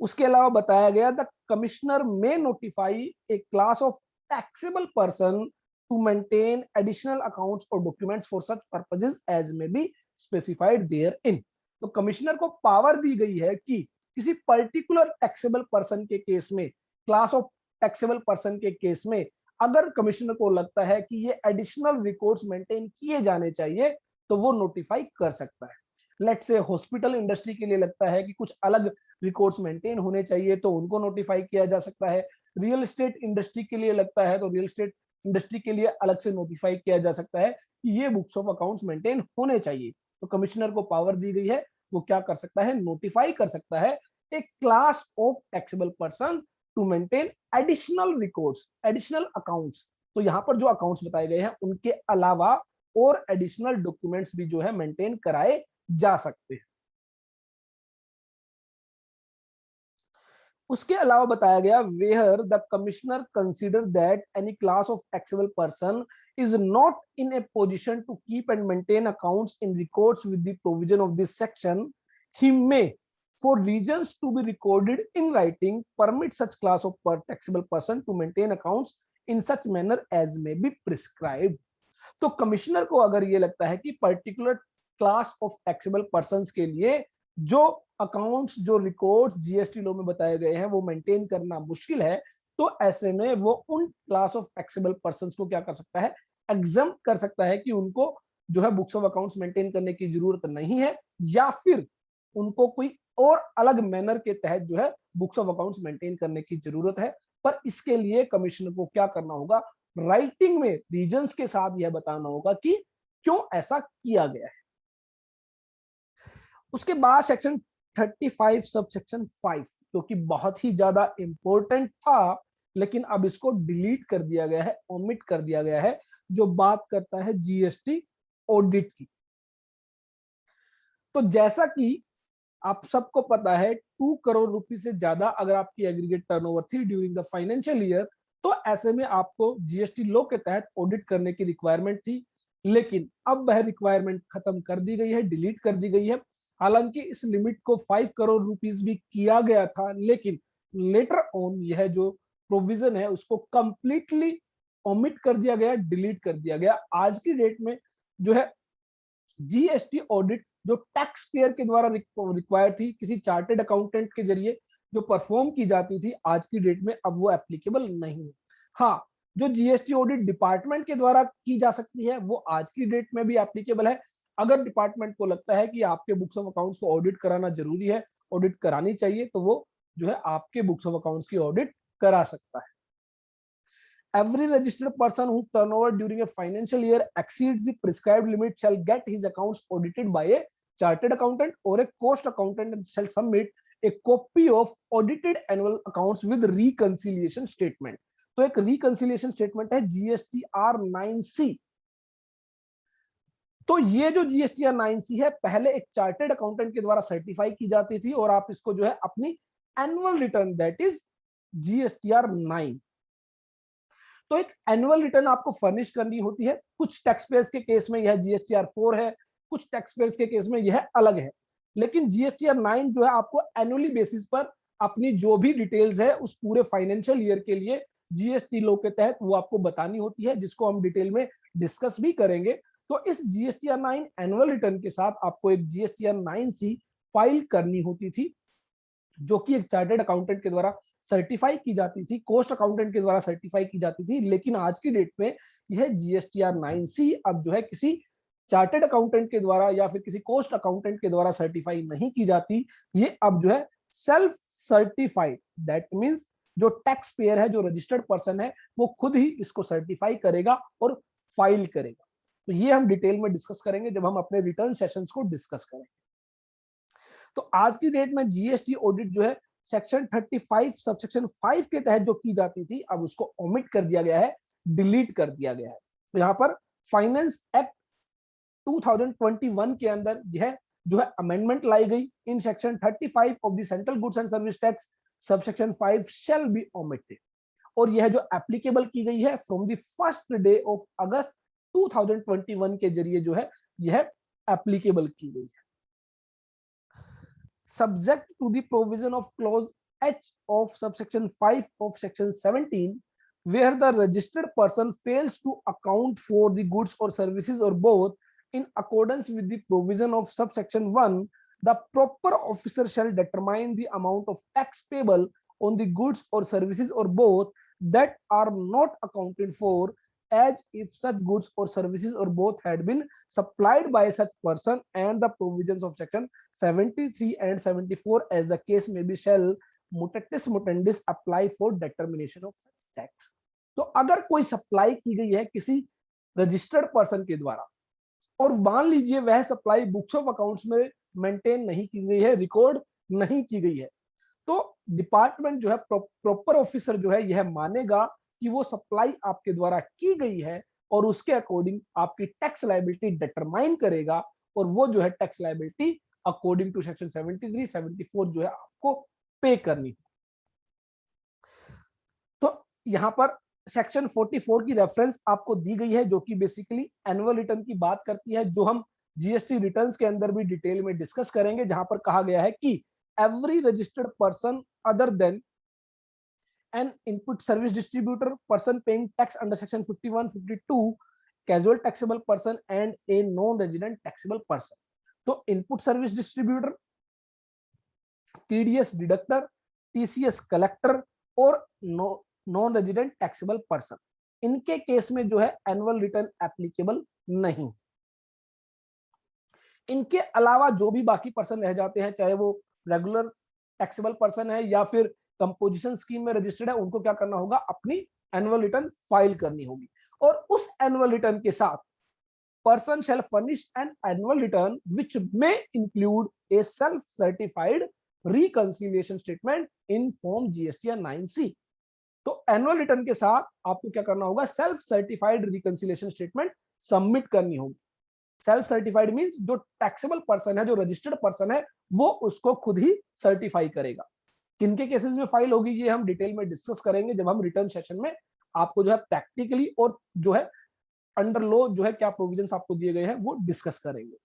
उसके अलावा बताया गया द कमिश्नर में notify A class of taxable person to maintain additional accounts or documents for such purposes as may be specified therein। तो कमिश्नर को पावर दी गई है कि किसी पर्टिकुलर टैक्सेबल पर्सन के केस में, क्लास ऑफ टैक्सेबल पर्सन के केस में अगर कमिश्नर को लगता है कि ये एडिशनल रिकॉर्ड्स मेंटेन किए जाने चाहिए, तो वो नोटिफाई कर सकता है। लेट्स से हॉस्पिटल इंडस्ट्री के लिए लगता है कि कुछ अलग रिकॉर्ड्स मेंटेन होने चाहिए, तो उनको नोटिफाई किया जा सकता है। रियल एस्टेट इंडस्ट्री के लिए लगता है तो रियल एस्टेट इंडस्ट्री के लिए अलग से नोटिफाई किया जा सकता है कि ये बुक्स ऑफ अकाउंट्स मेंटेन होने चाहिए। तो कमिश्नर को पावर दी गई है वो क्या कर सकता है, नोटिफाई कर सकता है एक class of taxable person to maintain additional records, additional accounts. तो यहाँ पर जो अकाउंट्स बताए गए हैं उनके अलावा और एडिशनल डॉक्यूमेंट्स भी जो है मेंटेन कराए जा सकते हैं। उसके अलावा बताया गया where the commissioner consider that any class of taxable person is not in a position to keep and maintain accounts in records with the provision of this section, he may, for reasons to be recorded in writing, permit such class of taxable person to maintain accounts in such manner as may be prescribed. तो commissioner को अगर ये लगता है कि particular class of taxable persons के लिए जो अकाउंट्स, जो रिकॉर्ड जीएसटी लॉ में बताए गए हैं वो मेंटेन करना मुश्किल है, तो ऐसे में वो उन क्लास ऑफ टैक्सेबल पर्संस को क्या कर सकता है, एग्जम्प्ट कर सकता है कि उनको जो है बुक्स ऑफ अकाउंट्स मेंटेन करने की जरूरत नहीं है, या फिर उनको कोई और अलग मैनर के तहत जो है बुक्स ऑफ अकाउंट्स मेंटेन करने की जरूरत है। पर इसके लिए कमिश्नर को क्या करना होगा, राइटिंग में रीजंस के साथ यह बताना होगा कि क्यों ऐसा किया गया है। उसके बाद सेक्शन 35 सब सेक्शन 5 जो कि बहुत ही ज्यादा इंपॉर्टेंट था, लेकिन अब इसको डिलीट कर दिया गया है, ओमिट कर दिया गया है, जो बात करता है जीएसटी ऑडिट की। तो जैसा कि आप सबको पता है 2 करोड़ रुपए से ज्यादा अगर आपकी एग्रीगेट टर्नओवर थी ड्यूरिंग द फाइनेंशियल ईयर, तो ऐसे में आपको जीएसटी लॉ के तहत ऑडिट करने की रिक्वायरमेंट थी, लेकिन अब वह रिक्वायरमेंट खत्म कर दी गई है, डिलीट कर दी गई है। हालांकि इस लिमिट को 5 करोड़ रुपीस भी किया गया था, लेकिन लेटर ऑन यह जो प्रोविजन है उसको कंप्लीटली ओमिट कर दिया गया, डिलीट कर दिया गया। आज की डेट में जो है जीएसटी ऑडिट जो टैक्स पेयर के द्वारा रिक्वायर्ड थी, किसी चार्टेड अकाउंटेंट के जरिए जो परफॉर्म की जाती थी, आज की डेट में अब वो एप्लीकेबल नहीं है। हाँ, जो जीएसटी ऑडिट डिपार्टमेंट के द्वारा की जा सकती है वो आज की डेट में भी एप्लीकेबल है। अगर डिपार्टमेंट को लगता है कि आपके बुक्स ऑफ अकाउंट्स को ऑडिट कराना जरूरी है, ऑडिट करानी चाहिए, तो वो जो है आपके बुक्स ऑफ अकाउंट्स की ऑडिट करा सकता है। Every registered person whose turnover during a financial year exceeds the prescribed limit shall get his accounts audited by a chartered accountant or a cost accountant and shall submit a copy of audited annual accounts with reconciliation statement. तो एक reconciliation statement है GSTR 9C। तो ये जो GSTR 9C है पहले एक chartered accountant के द्वारा सर्टिफाई की जाती थी, और आप इसको जो है अपनी annual return that is GSTR 9, तो एक एनुअल रिटर्न आपको फर्निश करनी होती है। कुछ टैक्स पेयर्स के केस में यह जीएसटीआर 4 है, कुछ टैक्स पेयर्स के केस में यह अलग है, लेकिन जीएसटीआर 9 जो है आपको एनुअली बेसिस पर अपनी जो भी डिटेल्स है उस पूरे फाइनेंशियल ईयर के लिए जीएसटी लॉ के तहत वो आपको बतानी होती है, जिसको हम डिटेल में डिस्कस भी करेंगे। तो इस जीएसटीआर 9 एनुअल रिटर्न के साथ आपको एक जीएसटीआर 9C फाइल करनी होती थी, जो कि एक चार्टेड अकाउंटेंट के द्वारा सर्टिफाई की जाती थी, कोस्ट अकाउंटेंट के द्वारा सर्टिफाई की जाती थी। लेकिन आज की डेट में यह जीएसटीआर 9C अब जो है किसी चार्टेड अकाउंटेंट के द्वारा या फिर किसी कोस्ट अकाउंटेंट के द्वारा सर्टिफाई नहीं की जाती, ये अब जो है सेल्फ सर्टिफाइड, दैट मींस जो टैक्स पेयर है, जो रजिस्टर्ड पर्सन है, वो खुद ही इसको सर्टिफाई करेगा और फाइल करेगा। तो ये हम डिटेल में डिस्कस करेंगे जब हम अपने रिटर्न सेशंस को डिस्कस करेंगे। तो आज की डेट में जीएसटी ऑडिट जो है सेक्शन 35 सबसेक्शन 5 के तहत जो की जाती थी, अब उसको ओमिट कर दिया गया है, डिलीट कर दिया गया है। तो यहाँ पर फाइनेंस एक्ट 2021 के अंदर यह जो है अमेंडमेंट लाई गई, in section 35 of the central goods and service tax subsection 5 shall be omitted, और यह जो एप्लीकेबल की गई है from the first day of अगस्त 2021 के जरिए जो है यह एप्लीकेबल की गई है। Subject to the provision of clause H of subsection 5 of section 17, where the registered person fails to account for the goods or services or both in accordance with the provision of subsection 1, the proper officer shall determine the amount of tax payable on the goods or services or both that are not accounted for, as if such goods or services or both had been supplied by such person, and the provisions of section 73 and 74 as the case may be shall mutatis mutandis apply for determination of tax। तो अगर कोई supply की गई है किसी registered person के द्वारा, और मान लीजिए वह सप्लाई बुक्स ऑफ अकाउंट्स में मेंटेन नहीं की गई है, रिकॉर्ड नहीं की गई है। तो डिपार्टमेंट जो है, प्रॉपर ऑफिसर जो है, यह मानेगा कि वो सप्लाई आपके द्वारा की गई है और उसके अकॉर्डिंग आपकी टैक्स लायबिलिटी डिटरमाइन करेगा, और वो जो है tax liability according to section 73, 74 जो है आपको पे करनी। तो यहां पर सेक्शन 44 की रेफरेंस आपको दी गई है, जो कि बेसिकली एनुअल रिटर्न की बात करती है, जो हम जीएसटी रिटर्न्स के अंदर भी डिटेल में डिस्कस करेंगे, जहां पर कहा गया है कि every registered person other than an input service distributor, person paying tax under section 51, 52, casual taxable person and a non-resident taxable person. तो input service distributor, TDS deductor, TCS collector और नॉन रेजिडेंट टैक्सेबल पर्सन, इनके case में जो है annual return applicable नहीं। इनके अलावा जो भी बाकी पर्सन रह जाते हैं, चाहे वो रेगुलर टैक्सेबल पर्सन है या फिर कंपोजिशन स्कीम में रजिस्टर्ड है, उनको क्या करना होगा, अपनी एनुअल रिटर्न फाइल करनी होगी। और उस एनुअल रिटर्न के साथ person shall furnish an annual return which may include A self certified reconciliation statement in form GST 9C। तो एनुअल रिटर्न के साथ आपको क्या करना होगा, self certified reconciliation statement submit करनी होगी। सेल्फ सर्टिफाइड मींस जो टैक्सेबल पर्सन है, जो रजिस्टर्ड पर्सन है, वो उसको खुद ही सर्टिफाई करेगा। किनके केसेस में फाइल होगी, ये हम डिटेल में डिस्कस करेंगे जब हम रिटर्न सेशन में आपको जो है प्रैक्टिकली और जो है अंडर लॉ जो है क्या प्रोविजंस आपको दिए गए हैं वो डिस्कस करेंगे।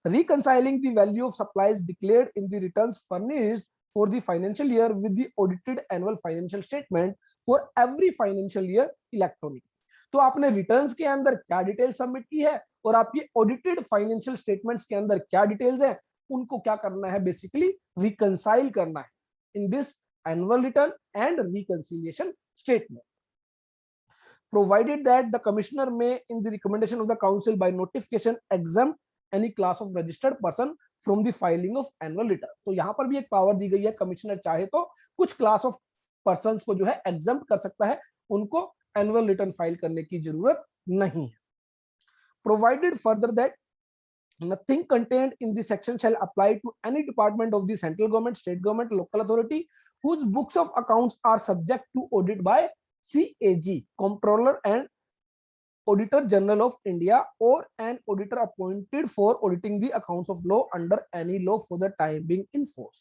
Reconciling the value of supplies declared in the returns furnished for the financial year with the audited annual financial statement for every financial year electronic। तो आपने रिटर्न्स के अंदर क्या डिटेल सबमिट की है और आपकी ऑडिटेड फाइनेंशियल स्टेटमेंट्स के अंदर क्या डिटेल्स है, उनको क्या करना है, बेसिकली रिकंसाइल करना है in this annual return and reconciliation statement. Provided that the commissioner may in the recommendation of the council by notification exempt any class of registered person from the filing of annual return। तो यहां पर भी एक power दी गई है, commissioner चाहे तो कुछ क्लास ऑफ पर्संस को जो है एग्जम्प्ट कर सकता है, उनको एनुअल रिटर्न फाइल करने की जरूरत नहीं है। Provided further that nothing contained in this section shall apply to any department of the central government, state government, local authority whose books of accounts are subject to audit by CAG, Comptroller and Auditor General of India, or an auditor appointed for auditing the accounts of law under any law for the time being in force।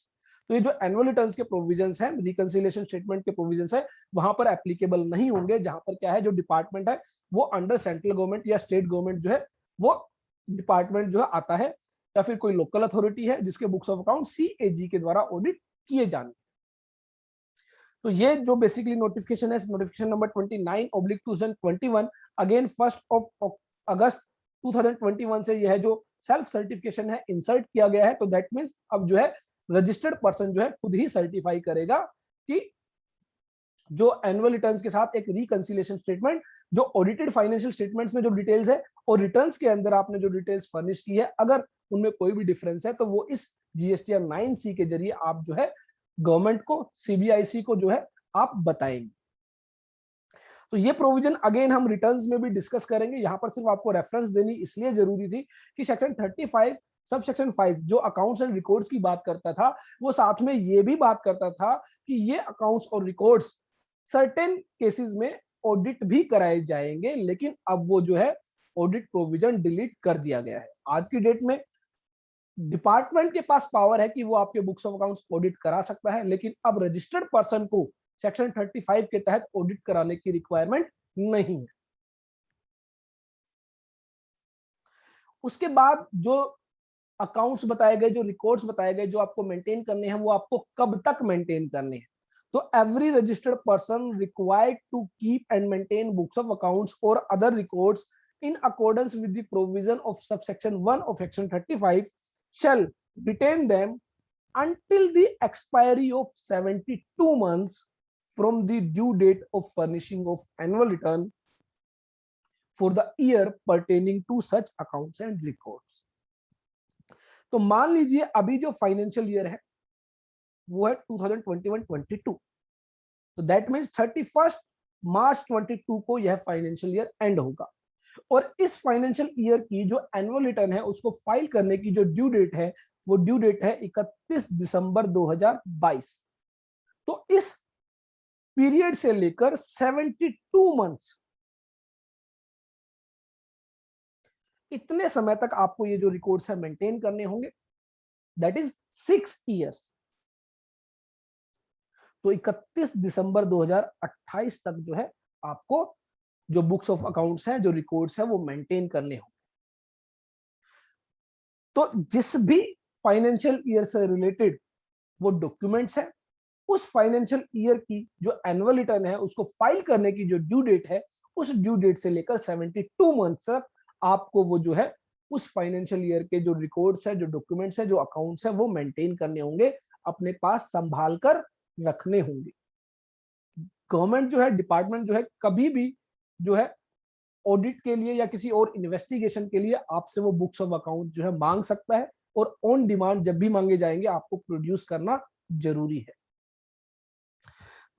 तो ये जो annual returns के provisions हैं, reconciliation statement के provisions है, वहां पर applicable नहीं होंगे, जहां पर क्या है, जो डिपार्टमेंट है वो अंडर सेंट्रल गवर्नमेंट या स्टेट गवर्नमेंट जो है वो डिपार्टमेंट जो है आता है, या फिर कोई लोकल अथॉरिटी है जिसके बुक्स ऑफ अकाउंट CAG के द्वारा ऑडिट किए जाने। तो ये जो बेसिकली नोटिफिकेशन है, नोटिफिकेशन नंबर 29/2021, अगेन 1 अगस्त 2021 से यह जो सेल्फ सर्टिफिकेशन है इंसर्ट किया गया है। तो दैट मींस अब जो है रजिस्टर्ड पर्सन जो है खुद ही सर्टिफाई करेगा कि जो एनुअल रिटर्न्स के साथ एक रिकंसिलिएशन स्टेटमेंट, जो ऑडिटेड फाइनेंशियल स्टेटमेंट्स में जो डिटेल्स है और रिटर्न्स के अंदर आपने जो डिटेल्स फर्निश की है, अगर उनमें कोई भी डिफरेंस है तो वो इस जीएसटी 9C के जरिए आप जो है गवर्नमेंट को, CBIC को जो है आप बताएंगे। तो ये प्रोविजन अगेन हम रिटर्न्स में भी डिस्कस करेंगे, यहां पर सिर्फ आपको रेफरेंस देनी इसलिए जरूरी थी कि सेक्शन 35 सब सेक्शन 5 जो अकाउंट्स एंड रिकॉर्ड्स की बात करता था, वो साथ में ये भी बात करता था कि ये अकाउंट्स और रिकॉर्ड्स सर्टेन केसेस में ऑडिट भी कराए जाएंगे, लेकिन अब वो जो है ऑडिट प्रोविजन डिलीट कर दिया गया है। आज की डेट में डिपार्टमेंट के पास पावर है कि वो आपके बुक्स ऑफ अकाउंट्स ऑडिट करा सकता है, लेकिन अब रजिस्टर्ड पर्सन को सेक्शन 35 के तहत ऑडिट कराने की रिक्वायरमेंट नहीं है। उसके बाद जो अकाउंट्स बताए गए, जो रिकॉर्ड्स बताए गए, जो आपको मेंटेन करने हैं, वो आपको कब तक मेंटेन करने हैं। तो every registered person required to keep and maintain books of accounts और other records in accordance with the provision of subsection 1 of section 35 shall retain them until the expiry of 72 months from the due date of furnishing of annual return for the year pertaining to such accounts and records। तो मान लीजिए अभी जो financial year है वो है 2021-22, तो that means 31 मार्च 22 को यह फाइनेंशियल ईयर एंड होगा। और इस फाइनेंशियल ईयर की जो एनुअल रिटर्न है उसको फाइल करने की जो ड्यू डेट है वो ड्यू डेट है 31 दिसंबर 2022। तो इस पीरियड से लेकर 72 मंथ्स, इतने समय तक आपको ये जो रिकॉर्ड्स है मेंटेन करने होंगे, दैट इज 6 इयर्स। तो 31 दिसंबर 2028 तक जो है आपको जो बुक्स ऑफ अकाउंट्स हैं, जो रिकॉर्ड्स हैं, वो मेंटेन करने होंगे। तो जिस भी फाइनेंशियल ईयर से रिलेटेड वो डॉक्यूमेंट्स है, उस फाइनेंशियल ईयर की जो एनुअल रिटर्न है उसको फाइल करने की जो ड्यू डेट है, उस ड्यू डेट से लेकर 72 मंथ तक आपको वो जो है उस फाइनेंशियल ईयर के जो रिकॉर्ड्स है, जो डॉक्यूमेंट्स है, जो अकाउंट्स है, वो मेंटेन करने होंगे, अपने पास संभाल कर रखने होंगे। गवर्नमेंट जो है, डिपार्टमेंट जो है, कभी भी जो है ऑडिट के लिए या किसी और इन्वेस्टिगेशन के लिए आपसे वो बुक्स ऑफ अकाउंट जो है मांग सकता है, और ऑन डिमांड जब भी मांगे जाएंगे आपको प्रोड्यूस करना जरूरी है।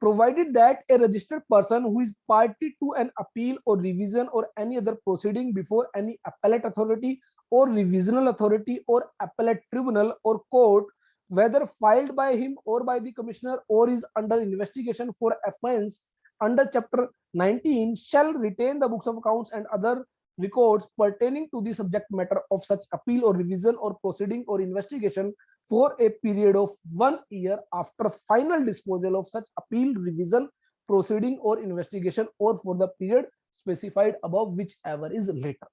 Provided that a registered person who is party to an appeal or revision or any other proceeding before any appellate authority or revisional authority or appellate tribunal or court, whether filed by him or by the commissioner or is under investigation for offense under chapter 19, shall retain the books of accounts and other records pertaining to the subject matter of such appeal or revision or proceeding or investigation for a period of 1 year after final disposal of such appeal, revision, proceeding or investigation, or for the period specified above, whichever is later।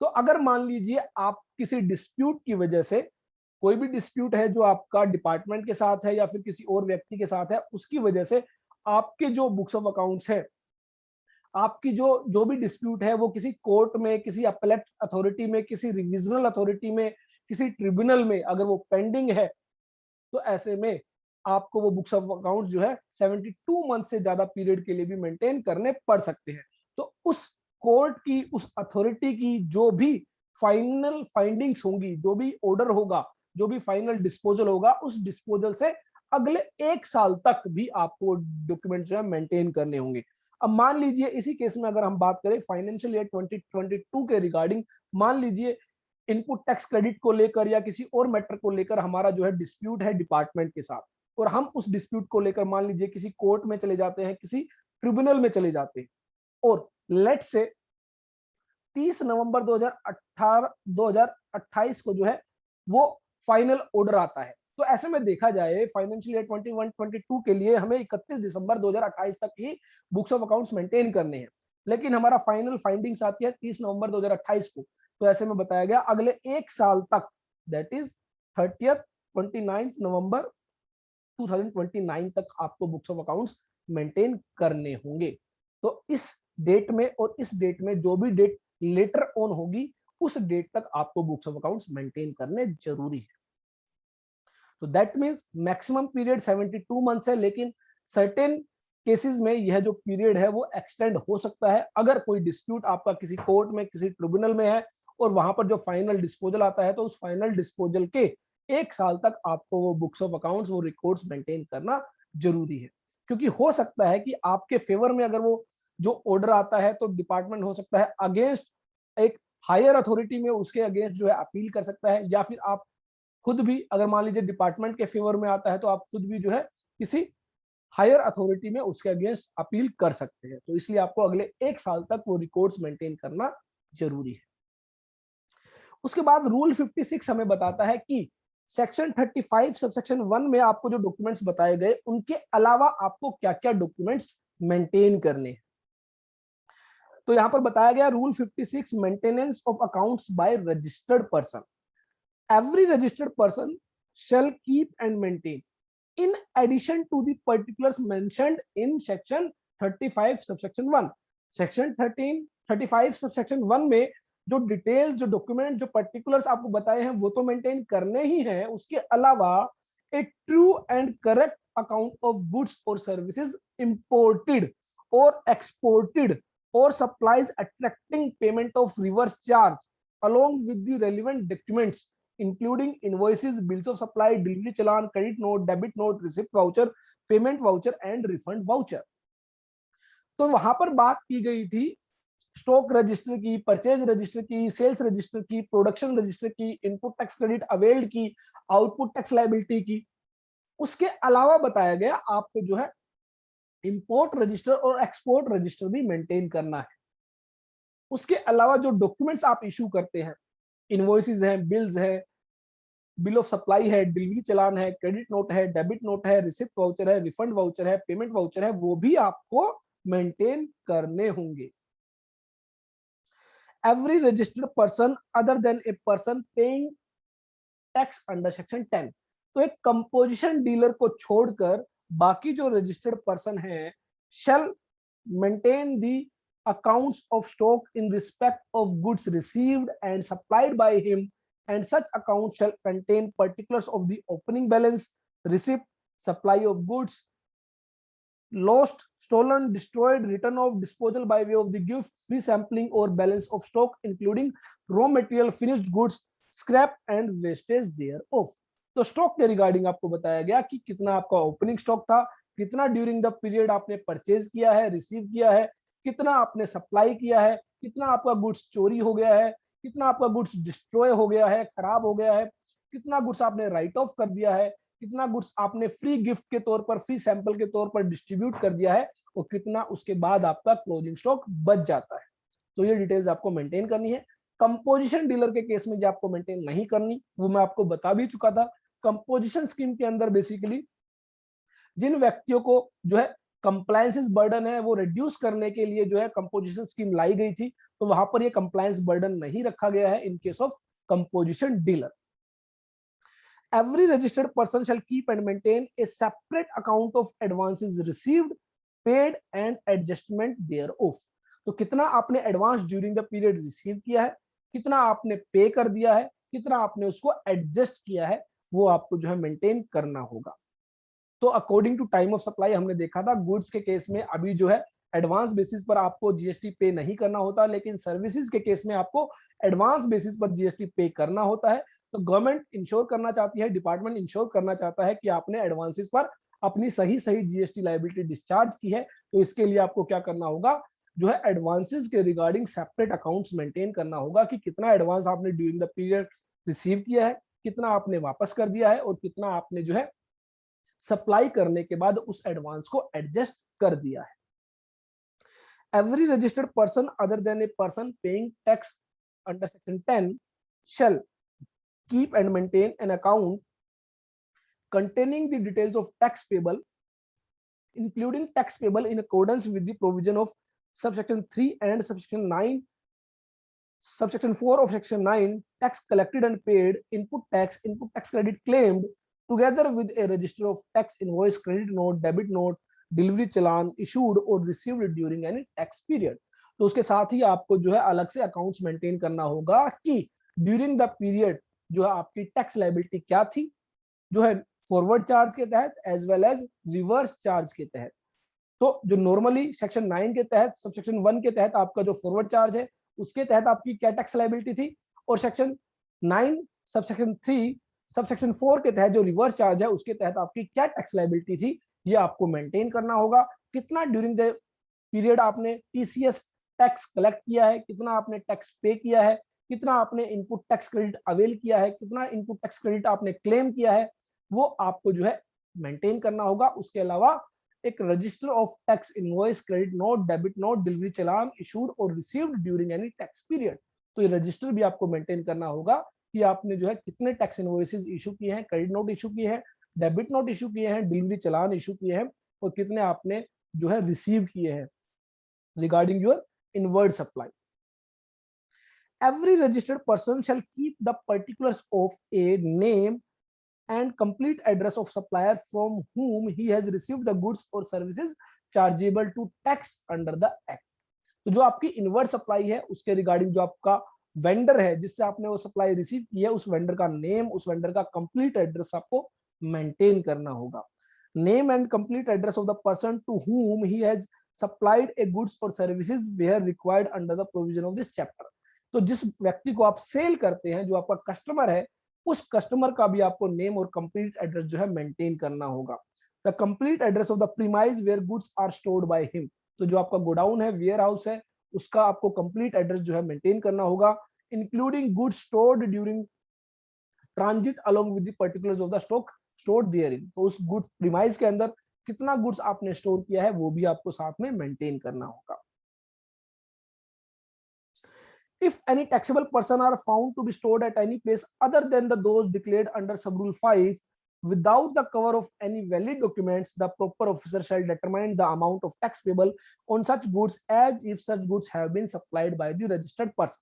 तो अगर मान लीजिए आप किसी dispute की वजह से, कोई भी डिस्प्यूट है जो आपका डिपार्टमेंट के साथ है या फिर किसी और व्यक्ति के साथ है, उसकी वजह से आपके जो बुक्स ऑफ अकाउंट्स है, आपकी जो भी डिस्प्यूट है वो किसी कोर्ट में, किसी अपीलेट अथॉरिटी में, किसी रिविजनल अथॉरिटी में, किसी ट्रिब्यूनल में अगर वो पेंडिंग है, तो ऐसे में आपको वो बुक्स ऑफ अकाउंट जो है 72 मंथ से ज्यादा पीरियड के लिए भी मेंटेन करने पड़ सकते हैं। तो उस कोर्ट की, उस अथॉरिटी की जो भी फाइनल फाइंडिंग्स होंगी, जो भी ऑर्डर होगा, जो भी फाइनल डिस्पोजल होगा, उस डिस्पोजल से अगले 1 साल तक भी आपको डॉक्यूमेंट जो है मेंटेन करने होंगे। अब मान लीजिए इसी केस में अगर हम बात करें फाइनेंशियल ईयर 2022 के रिगार्डिंग, मान लीजिए इनपुट टैक्स क्रेडिट को लेकर या किसी और मैटर को लेकर हमारा जो है डिस्प्यूट है डिपार्टमेंट के साथ, और हम उस डिस्प्यूट को लेकर मान लीजिए किसी कोर्ट में चले जाते हैं, किसी ट्रिब्यूनल में चले जाते हैं, और लेट से 30 नवंबर 2028 को जो है वो फाइनल ऑर्डर आता है। तो ऐसे में देखा जाए फाइनेंशियल ईयर 21-22 के लिए हमें 31 दिसंबर 2028 तक ही बुक्स ऑफ अकाउंट्स मेंटेन करने हैं, लेकिन हमारा फाइनल फाइंडिंग्स आती है 30 नवंबर 2028 को। तो ऐसे में बताया गया अगले 1 साल तक, दैट इज 29 नवंबर 2029 तक आपको बुक्स ऑफ अकाउंट्स मेंटेन करने होंगे। तो इस डेट में और इस डेट में जो भी डेट लेटर ऑन होगी, उस डेट तक आपको बुक्स ऑफ अकाउंट्स मेंटेन करने जरूरी है। तो that means maximum period 72 months है, लेकिन सर्टेन केसेस में यह जो पीरियड है वो एक्सटेंड हो सकता है। अगर कोई डिस्प्यूट आपका किसी कोर्ट में, किसी ट्रिब्यूनल में है और वहां पर जो फाइनल डिस्पोजल आता है, तो उस फाइनल डिस्पोजल के 1 साल तक आपको वो बुक्स ऑफ अकाउंट्स, वो रिकॉर्ड्स मेंटेन करना जरूरी है। क्योंकि हो सकता है कि आपके फेवर में अगर वो जो ऑर्डर आता है, तो डिपार्टमेंट हो सकता है अगेंस्ट एक हायर अथॉरिटी में उसके अगेंस्ट जो है अपील कर सकता है, या फिर आप खुद भी अगर मान लीजिए डिपार्टमेंट के फेवर में आता है तो आप खुद भी जो है किसी हायर अथॉरिटी में उसके अगेंस्ट अपील कर सकते हैं। तो इसलिए आपको अगले 1 साल तक वो रिकॉर्ड्स मेंटेन करना जरूरी है। उसके बाद रूल 56 हमें बताता है कि सेक्शन 35 सबसेक्शन 1 में आपको जो डॉक्यूमेंट्स बताए गए, उनके अलावा आपको क्या क्या डॉक्यूमेंट्स मेंटेन करने हैं। तो यहां पर बताया गया rule 56, maintenance of accounts by registered person. Every registered person shall keep and maintain, in addition to the particulars mentioned in section 35 subsection 1, section 35 subsection 1 में जो डिटेल्स, जो डॉक्यूमेंट, जो पर्टिकुलर्स आपको बताए हैं वो तो मेंटेन करने ही हैं, उसके अलावा a true and correct account of goods और सर्विसेज इंपोर्टेड और एक्सपोर्टेड और supplies attracting payment of reverse charge along with the relevant documents including invoices, bills of supply, delivery challan, credit note, debit note, receipt voucher, payment voucher and refund voucher। तो वहां पर बात की गई थी stock register की, purchase register की, sales register की, प्रोडक्शन रजिस्टर की, इनपुट टैक्स क्रेडिट अवेल्ड की, आउटपुट टैक्स लायबिलिटी की। उसके अलावा बताया गया आपको जो है इंपोर्ट रजिस्टर और एक्सपोर्ट रजिस्टर भी मेंटेन करना है। उसके अलावा जो डॉक्यूमेंट्स आप इशू करते हैं, इनवॉइसेस हैं, बिल्स है, बिल ऑफ सप्लाई है, डिलीवरी चलान है, क्रेडिट नोट है, डेबिट नोट है, रिसिप्ट वाउचर है, रिफंड वाउचर है, पेमेंट वाउचर है, वो भी आपको मेंटेन करने होंगे। Every registered person other than a person paying tax under section 10। तो एक कंपोजिशन डीलर को छोड़कर बाकी जो रजिस्टर्ड पर्सन है shall maintain the accounts of stock in respect of goods received and supplied by him, and such account shall contain particulars of the opening balance, receipt, supply of goods, lost, stolen, destroyed, return of, disposal by way of the gift, free sampling or balance of stock, including raw material, finished goods, scrap and wastage thereof। तो stock के regarding आपको बताया गया कि कितना आपका opening stock था, कितना ड्यूरिंग द पीरियड आपने परचेज किया है, रिसीव किया है, कितना आपने सप्लाई किया है, कितना आपका गुड्स चोरी हो गया है, कितना आपका गुड्स डिस्ट्रॉय हो गया है, खराब हो गया है, कितना गुड्स आपने राइट ऑफ कर दिया है, कितना गुड्स आपने फ्री गिफ्ट के तौर पर, फ्री सैंपल के तौर पर डिस्ट्रीब्यूट कर दिया है, और कितना उसके बाद आपका क्लोजिंग स्टॉक बच जाता है। तो ये डिटेल्स आपको मेंटेन करनी है। कंपोजिशन डीलर के केस में जो आपको मेंटेन नहीं करनी, वो मैं आपको बता भी चुका था। कंपोजिशन स्कीम के अंदर बेसिकली जिन व्यक्तियों को जो है कंप्लायंसेस बर्डन है वो रिड्यूस करने के लिए जो है कंपोजिशन स्कीम लाई गई थी, तो वहां पर ये कंप्लायंस बर्डन नहीं रखा गया है in case of composition dealer. Every registered person shall keep and maintain a separate account of advances received, paid and adjustment thereof। तो कितना आपने advance during the period receive किया है, कितना आपने पे कर दिया है, कितना आपने उसको एडजस्ट किया है, वो आपको जो है मेंटेन करना होगा। तो according to time of supply हमने देखा था गुड्स के केस में अभी जो है एडवांस बेसिस पर आपको जीएसटी पे नहीं करना होता, लेकिन सर्विसेज के केस में आपको एडवांस बेसिस पर जीएसटी पे करना होता है। तो गवर्नमेंट इंश्योर करना चाहती है, डिपार्टमेंट इंश्योर करना चाहता है कि आपने एडवांसेस पर अपनी सही सही जीएसटी लायबिलिटी डिस्चार्ज की है। तो इसके लिए आपको क्या करना होगा, जो है एडवांसेस के रिगार्डिंग सेपरेट अकाउंट्स मेंटेन करना होगा कि कितना एडवांस आपने ड्यूरिंग द पीरियड रिसीव किया है, कितना आपने वापस कर दिया है, और कितना आपने जो है सप्लाई करने के बाद उस एडवांस को एडजस्ट कर दिया है। Every registered person other than a person paying tax under section 10 shall keep and maintain an account containing the details of tax payable, including tax payable in accordance with the provision of subsection 3 and subsection 9, subsection 4 of section 9, tax collected and paid, input tax credit claimed, together with a register of tax invoice, credit note, debit note, delivery challan issued और received during any tax period. तो उसके साथ ही आपको जो है अलग से accounts maintain करना होगा कि ड्यूरिंग द पीरियड जो है आपकी टैक्स लायबिलिटी क्या थी, जो है फॉरवर्ड चार्ज के तहत as well as reverse charge के तहत। तो जो नॉर्मली सेक्शन 9 के तहत, सब सेक्शन 1 के तहत आपका जो फॉरवर्ड चार्ज है उसके तहत आपकी क्या टैक्स लायबिलिटी थी, और section 9 sub section 3 sub section 4 के तहत जो रिवर्स चार्ज है उसके तहत आपकी क्या टैक्स लायबिलिटी थी, ये आपको मेंटेन करना होगा। कितना ड्यूरिंग द पीरियड आपने टीसीएस टैक्स कलेक्ट किया है, कितना आपने टैक्स पे किया है, कितना आपने इनपुट टैक्स क्रेडिट अवेल किया है, कितना इनपुट टैक्स क्रेडिट आपने क्लेम किया है, वो आपको जो है मेंटेन करना होगा। उसके अलावा एक register of tax invoice, credit note, debit note, delivery challan issued और received during any tax period. तो ये रजिस्टर भी आपको मेंटेन करना होगा कि आपने जो है कितने टैक्स इनवॉइसेस इशू किए हैं, क्रेडिट नोट इशू किए हैं, डेबिट नोट इशू किए हैं, डिलीवरी चलान इशू किए हैं, और कितने आपने जो है रिसीव किए हैं regarding your inward supply. Every registered person shall keep the particulars of a name and complete address of supplier from whom he has received the goods or services chargeable to tax under the act। तो जो आपकी inward supply है उसके regarding जो आपका vendor है जिससे आपने वो सप्लाई रिसीव की है, उस वेंडर का नेम, उस वेंडर का कंप्लीट एड्रेस आपको मेंटेन करना होगा। Name and complete address of the person to whom he has supplied a goods or services where required under the provision of this chapter। तो जिस व्यक्ति को आप सेल करते हैं, जो आपका कस्टमर है, उस कस्टमर का भी आपको नेम और कंप्लीट एड्रेस जो है मेंटेन करना होगा। The complete address of the premise where goods are stored by him. तो जो आपका गोडाउन है, वेयर हाउस है, उसका आपको कंप्लीट एड्रेस जो है मेंटेन करना होगा, including goods stored during transit along with the particulars of the stock stored therein. तो उस गुड प्रीमाइस के अंदर कितना गुड्स आपने स्टोर किया है वो भी आपको साथ में मेंटेन करना होगा। If any taxable person are found to be stored at any place other than those declared under sub-rule 5 without the cover of any valid documents, the proper officer shall determine the amount of tax payable on such goods as if such goods have been supplied by the registered person।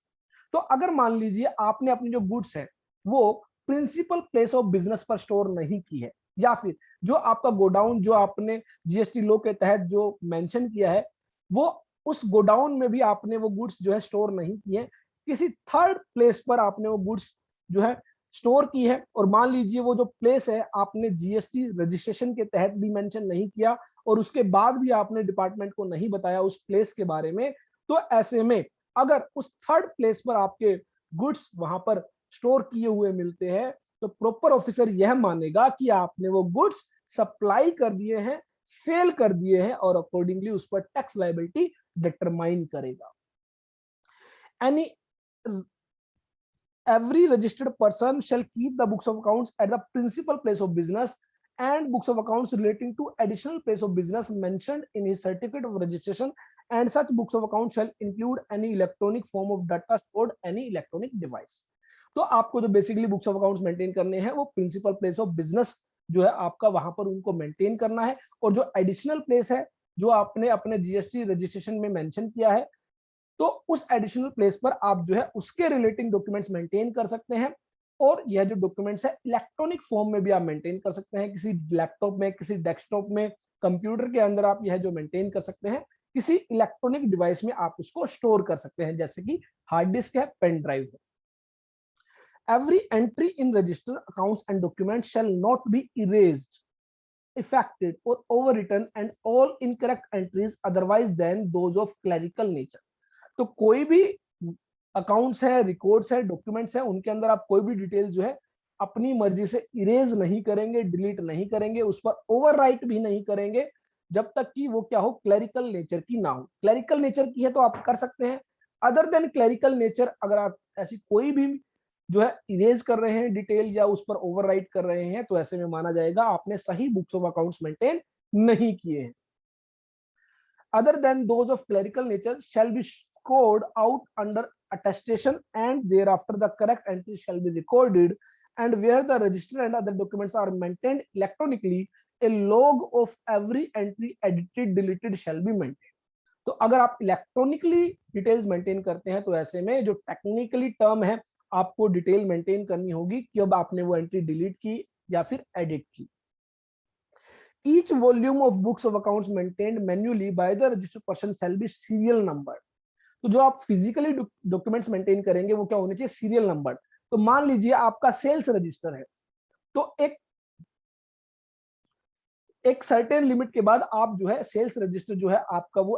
तो अगर मान लीजिए आपने अपनी जो goods है वो principal place of business पर स्टोर नहीं की है, या फिर जो आपका गोडाउन जो आपने जीएसटी लॉ के तहत जो मेंशन किया है वो उस गोडाउन में भी आपने वो गुड्स जो है स्टोर नहीं किए, किसी थर्ड प्लेस पर आपने वो गुड्स जो है स्टोर की है, और मान लीजिए वो जो प्लेस है आपने जीएसटी रजिस्ट्रेशन के तहत भी मेंशन नहीं किया और उसके बाद भी आपने डिपार्टमेंट को नहीं बताया उस प्लेस के बारे में, तो ऐसे में अगर उस थर्ड प्लेस पर आपके गुड्स वहां पर स्टोर किए हुए मिलते हैं तो प्रॉपर ऑफिसर यह मानेगा कि आपने वो गुड्स सप्लाई कर दिए हैं, सेल कर दिए हैं, और अकॉर्डिंगली उस पर टैक्स लायबिलिटी डिटरमाइन करेगा। Any every registered person shall keep the books of accounts at the principal place of business and books of accounts relating to additional place of business mentioned in his certificate of registration, and such books of accounts shall include any electronic form of data stored any electronic device। तो आपको जो basically books of accounts maintain करने हैं वो principal place of business जो है आपका वहां पर उनको मेंटेन करना है, और जो एडिशनल प्लेस है जो आपने अपने जीएसटी रजिस्ट्रेशन में मेंशन किया है तो उस एडिशनल प्लेस पर आप जो है उसके रिलेटिंग डॉक्यूमेंट्स मेंटेन कर सकते हैं, और यह जो डॉक्यूमेंट्स है इलेक्ट्रॉनिक फॉर्म में भी आप मेंटेन कर सकते हैं, किसी लैपटॉप में, किसी डेस्कटॉप में, कंप्यूटर के अंदर आप यह जो मेंटेन कर सकते हैं, किसी इलेक्ट्रॉनिक डिवाइस में आप उसको स्टोर कर सकते हैं, जैसे कि हार्ड डिस्क है, पेन ड्राइव है। Every entry in register accounts and documents shall not be erased, affected or overwritten, and all incorrect entries otherwise than those of clerical nature। तो कोई भी अकाउंट्स है, रिकॉर्ड्स है, डॉक्यूमेंट्स है, उनके अंदर आप कोई भी डिटेल जो है अपनी मर्जी से इरेज नहीं करेंगे, डिलीट नहीं करेंगे, उस पर ओवरराइट भी नहीं करेंगे जब तक कि वो क्या हो, क्लरिकल नेचर की ना हो। क्लरिकल नेचर की है तो आप कर सकते हैं, अदर देन क्लरिकल नेचर अगर आप ऐसी कोई भी जो है इरेज कर रहे हैं डिटेल या उस पर ओवरराइट कर रहे हैं तो ऐसे में माना जाएगा आपने सही बुक्स ऑफ अकाउंट्स मेंटेन नहीं किए हैं। Other than those of clerical nature shall be scored out under attestation, and thereafter the correct entry shall be recorded, and where the register and other documents are maintained electronically, a log of every entry edited deleted shall be maintained। तो अगर आप electronically details maintain करते हैं तो ऐसे में जो technically term है आपको डिटेल मेंटेन करनी होगी कि अब आपने वो एंट्री डिलीट की या फिर एडिट की। Each volume of books of accounts maintained manually by the registered person shall be serial numbered। तो जो आप फिजिकली डॉक्यूमेंट्स मेंटेन करेंगे वो क्या होने चाहिए, सीरियल नंबर। तो मान लीजिए आपका सेल्स रजिस्टर है, तो एक सर्टेन लिमिट के बाद आप जो है सेल्स रजिस्टर जो है आपका वो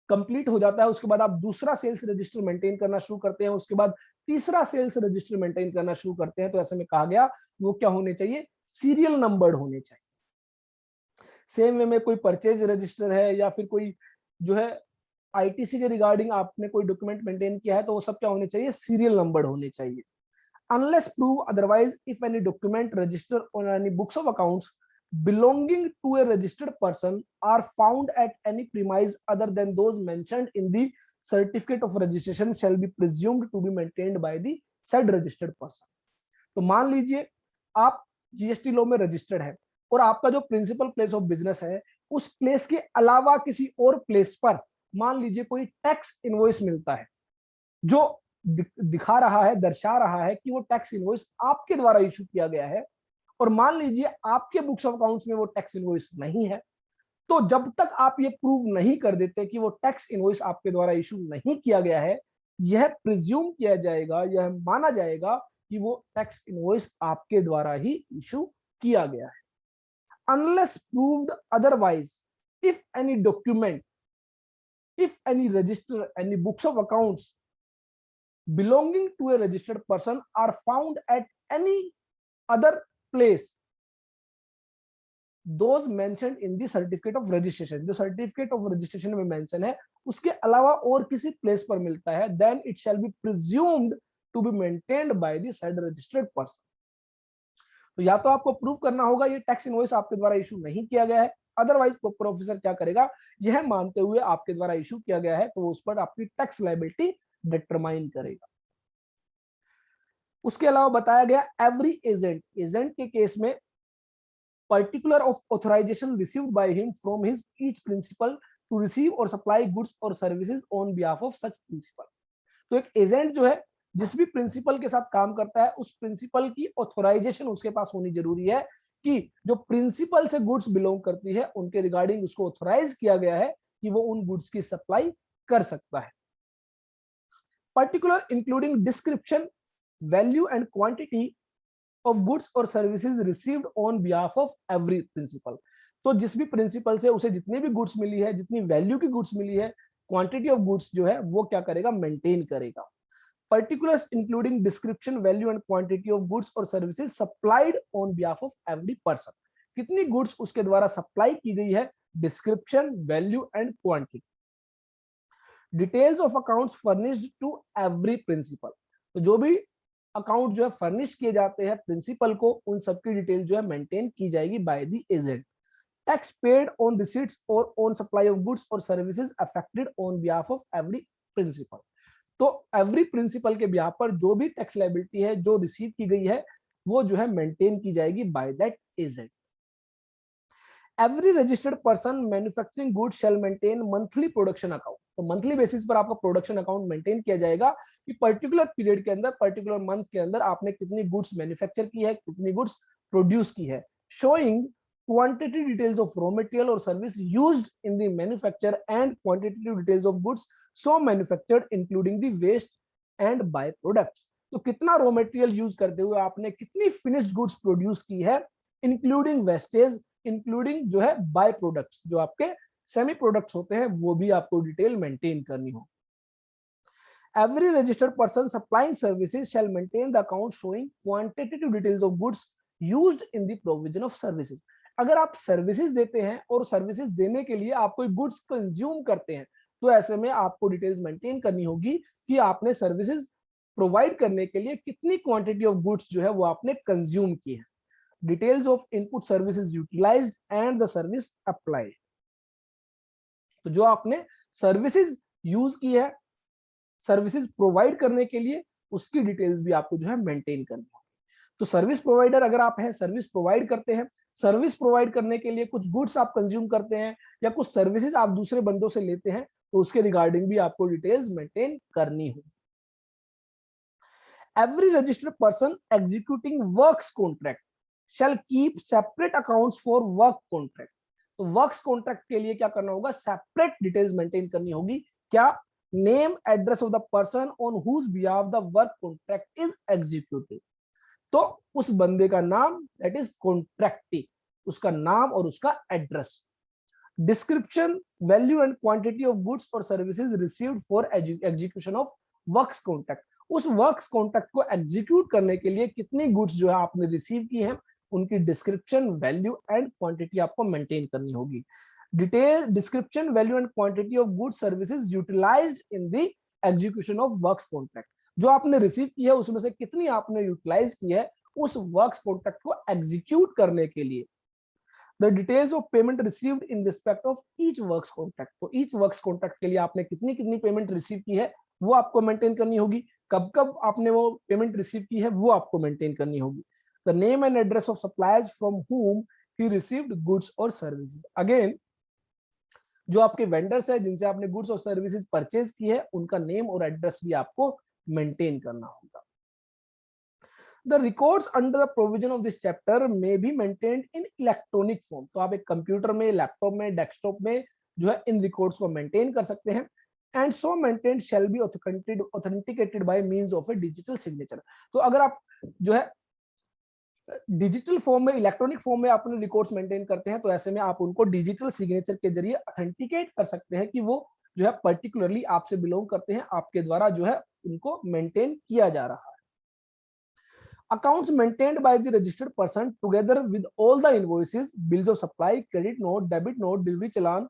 कंप्लीट हो जाता है, उसके बाद आप दूसरा सेल्स रजिस्टर मेंटेन करना शुरू करते हैं, उसके बाद तीसरा सेल्स रजिस्टर मेंटेन करना शुरू करते हैं। तो ऐसे में कहा गया वो क्या होने चाहिए, सीरियल नंबर्ड होने चाहिए। सेम वे में कोई परचेज रजिस्टर है या फिर कोई जो है आईटीसी के रिगार्डिंग आपने कोई डॉक्यूमेंट मेंटेन किया है तो वो सब क्या होने चाहिए, सीरियल नंबर होने चाहिए। Unless prove otherwise if any document register on any books of accounts belonging to a registered person are found at any premise other than those mentioned in the certificate of registration shall be presumed to be maintained by the said registered person। तो मान लीजिए आप GST law में registered है और आपका जो principal place of business है उस प्लेस के अलावा किसी और प्लेस पर मान लीजिए कोई टैक्स इनवॉइस मिलता है जो दिखा रहा है, दर्शा रहा है कि वो टैक्स इनवॉइस आपके द्वारा इशू किया गया है, और मान लीजिए आपके बुक्स ऑफ अकाउंट्स में वो टैक्स इनवॉइस नहीं है, तो जब तक आप ये प्रूव नहीं कर देते कि वो टैक्स इनवॉइस आपके द्वारा इशू नहीं किया गया है, यह प्रिज्यूम किया जाएगा, यह माना जाएगा कि वो टैक्स इनवॉइस आपके द्वारा ही इशू किया गया है। Unless proved otherwise, if any document, if any register, any books of accounts belonging to a registered person are found at any other place those mentioned in the certificate of registration, जो certificate of registration में mention है उसके अलावा और किसी place पर मिलता है, then it shall be presumed to be maintained by the side registered person. तो या तो आपको प्रूव करना होगा ये टैक्स इनवॉइस आपके द्वारा इशू नहीं किया गया है, अदरवाइज प्रॉपर ऑफिसर क्या करेगा, यह मानते हुए आपके द्वारा इशू किया गया है तो उस पर आपकी टैक्स लायबिलिटी डिटरमाइन करेगा। उसके अलावा बताया गया एवरी एजेंट, एजेंट के केस में particular of authorization received by him from his each principal to receive or supply goods or services on behalf of such principal। तो एक एजेंट जो है जिस भी प्रिंसिपल के साथ काम करता है उस प्रिंसिपल की ऑथोराइजेशन उसके पास होनी जरूरी है कि जो प्रिंसिपल से गुड्स बिलोंग करती है उनके रिगार्डिंग उसको ऑथोराइज किया गया है कि वो उन गुड्स की सप्लाई कर सकता है। Particular including description, value and quantity of goods और services received on behalf of every principal. तो जिस भी प्रिंसिपल से उसे जितनी भी गुड्स मिली है, जितनी वैल्यू की गुड्स मिली है, क्वांटिटी ऑफ गुड्स जो है वो क्या करेगा, मेंटेन करेगा। Particulars including description, value and quantity of goods और services supplied on behalf of every person, कितनी गुड्स उसके द्वारा सप्लाई की गई है, description, value and quantity. Details of accounts furnished to every principal, तो जो भी अकाउंट जो है फर्निश किए जाते हैं प्रिंसिपल को, उन सबकी डिटेल जो है मेंटेन की जाएगी by the agent. Tax paid on receipts और ऑन सप्लाई ऑफ गुड्स और services affected on behalf of every principal. तो एवरी प्रिंसिपल के बिहाफ पर जो भी टैक्स लायबिलिटी है जो रिसीव की गई है वो जो है मेंटेन की जाएगी by that agent. Every registered person manufacturing goods shall maintain monthly production account, तो मंथली बेसिस पर आपका प्रोडक्शन अकाउंट मेंटेन किया जाएगा कि पर्टिकुलर पीरियड के अंदर, पर्टिकुलर मंथ के अंदर आपने कितनी गुड्स मैन्युफैक्चर की है, कितनी गुड्स प्रोड्यूस की है, showing quantity details of raw material or service used in the manufacture and quantitative details of goods so manufactured including the waste and by products। तो कितना रॉ मटेरियल यूज करते हुए आपने कितनी फिनिश्ड गुड्स प्रोड्यूस की है, including wastage, including जो है बाय प्रोडक्ट्स, जो आपके सेमी प्रोडक्ट्स होते हैं वो भी आपको डिटेल मेंटेन करनी हो। Every registered person supplying services shall maintain the account showing quantitative details of goods used in the provision of services। अगर आप सर्विसेज देते हैं और सर्विसेज देने के लिए आप कोई गुड्स कंज्यूम करते हैं तो ऐसे में आपको डिटेल्स मेंटेन करनी होगी कि आपने सर्विसेज प्रोवाइड करने के लिए कितनी क्वांटिटी ऑफ गुड्स जो है वो आपने कंज्यूम की है। Details of input services utilised and the service applied, तो जो आपने सर्विसेज यूज की है सर्विसेज प्रोवाइड करने के लिए उसकी डिटेल्स भी आपको जो है मेंटेन करनी होगी। तो सर्विस प्रोवाइडर अगर आप हैं, सर्विस प्रोवाइड करते हैं, सर्विस प्रोवाइड करने के लिए कुछ गुड्स आप कंज्यूम करते हैं या कुछ सर्विसेज आप दूसरे बंदों से लेते हैं तो उसके रिगार्डिंग भी आपको डिटेल्स मेंटेन करनी होगी। Every registered person executing works contract shall keep separate accounts for work contract. तो वर्क्स कॉन्ट्रैक्ट के लिए क्या करना होगा, सेपरेट डिटेल्स मेंटेन करनी होगी। क्या, name address of the person on whose behalf the work contract is executed, तो उस बंदे का नाम दैट इज कॉन्ट्रैक्टी, उसका नाम और उसका address. Description, value and quantity of goods और services received for execution of works contract, उस वर्क्स कॉन्ट्रैक्ट को एग्जीक्यूट करने के लिए कितनी गुड्स जो है आपने रिसीव की है उनकी डिस्क्रिप्शन, वैल्यू एंड क्वांटिटी आपको मेंटेन करनी होगी। Detail description, value and quantity of goods services utilised in the execution of works contract, जो आपने रिसीव की है उसमें से कितनी आपने यूटिलाइज की है उस वर्क्स कॉन्ट्रैक्ट को एग्जीक्यूट करने के लिए। The details of payment received in respect of each works contract, तो ईच वर्क्स कॉन्ट्रैक्ट के लिए आपने कितनी कितनी पेमेंट रिसीव की है वो आपको मेंटेन करनी होगी, कब कब आपने वो पेमेंट रिसीव की है वो आपको मेंटेन करनी होगी। The name and address of suppliers from whom he received goods और सर्विसेज, अगेन जो आपके वेंडर्स है जिनसे आपने गुड्स और सर्विसेज परचेज की है उनका नेम और एड्रेस भी आपको मेंटेन करना होगा। The records under the provision of this chapter may be maintained in electronic form, तो आप एक कंप्यूटर में, लैपटॉप में, डेस्कटॉप में जो है इन रिकॉर्ड्स को मेंटेन कर सकते हैं। And so maintain shall be authenticated by means of A digital signature, तो अगर आप जो है डिजिटल फॉर्म में, इलेक्ट्रॉनिक फॉर्म में अपने रिकॉर्ड्स मेंटेन करते हैं तो ऐसे में आप उनको डिजिटल सिग्नेचर के जरिए ऑथेंटिकेट कर सकते हैं कि वो जो है पर्टिकुलरली आपसे बिलोंग करते हैं, आपके द्वारा जो है उनको मेंटेन किया जा रहा है। accounts maintained by the registered person together with all the invoices, bills of supply, credit note, debit note, delivery challan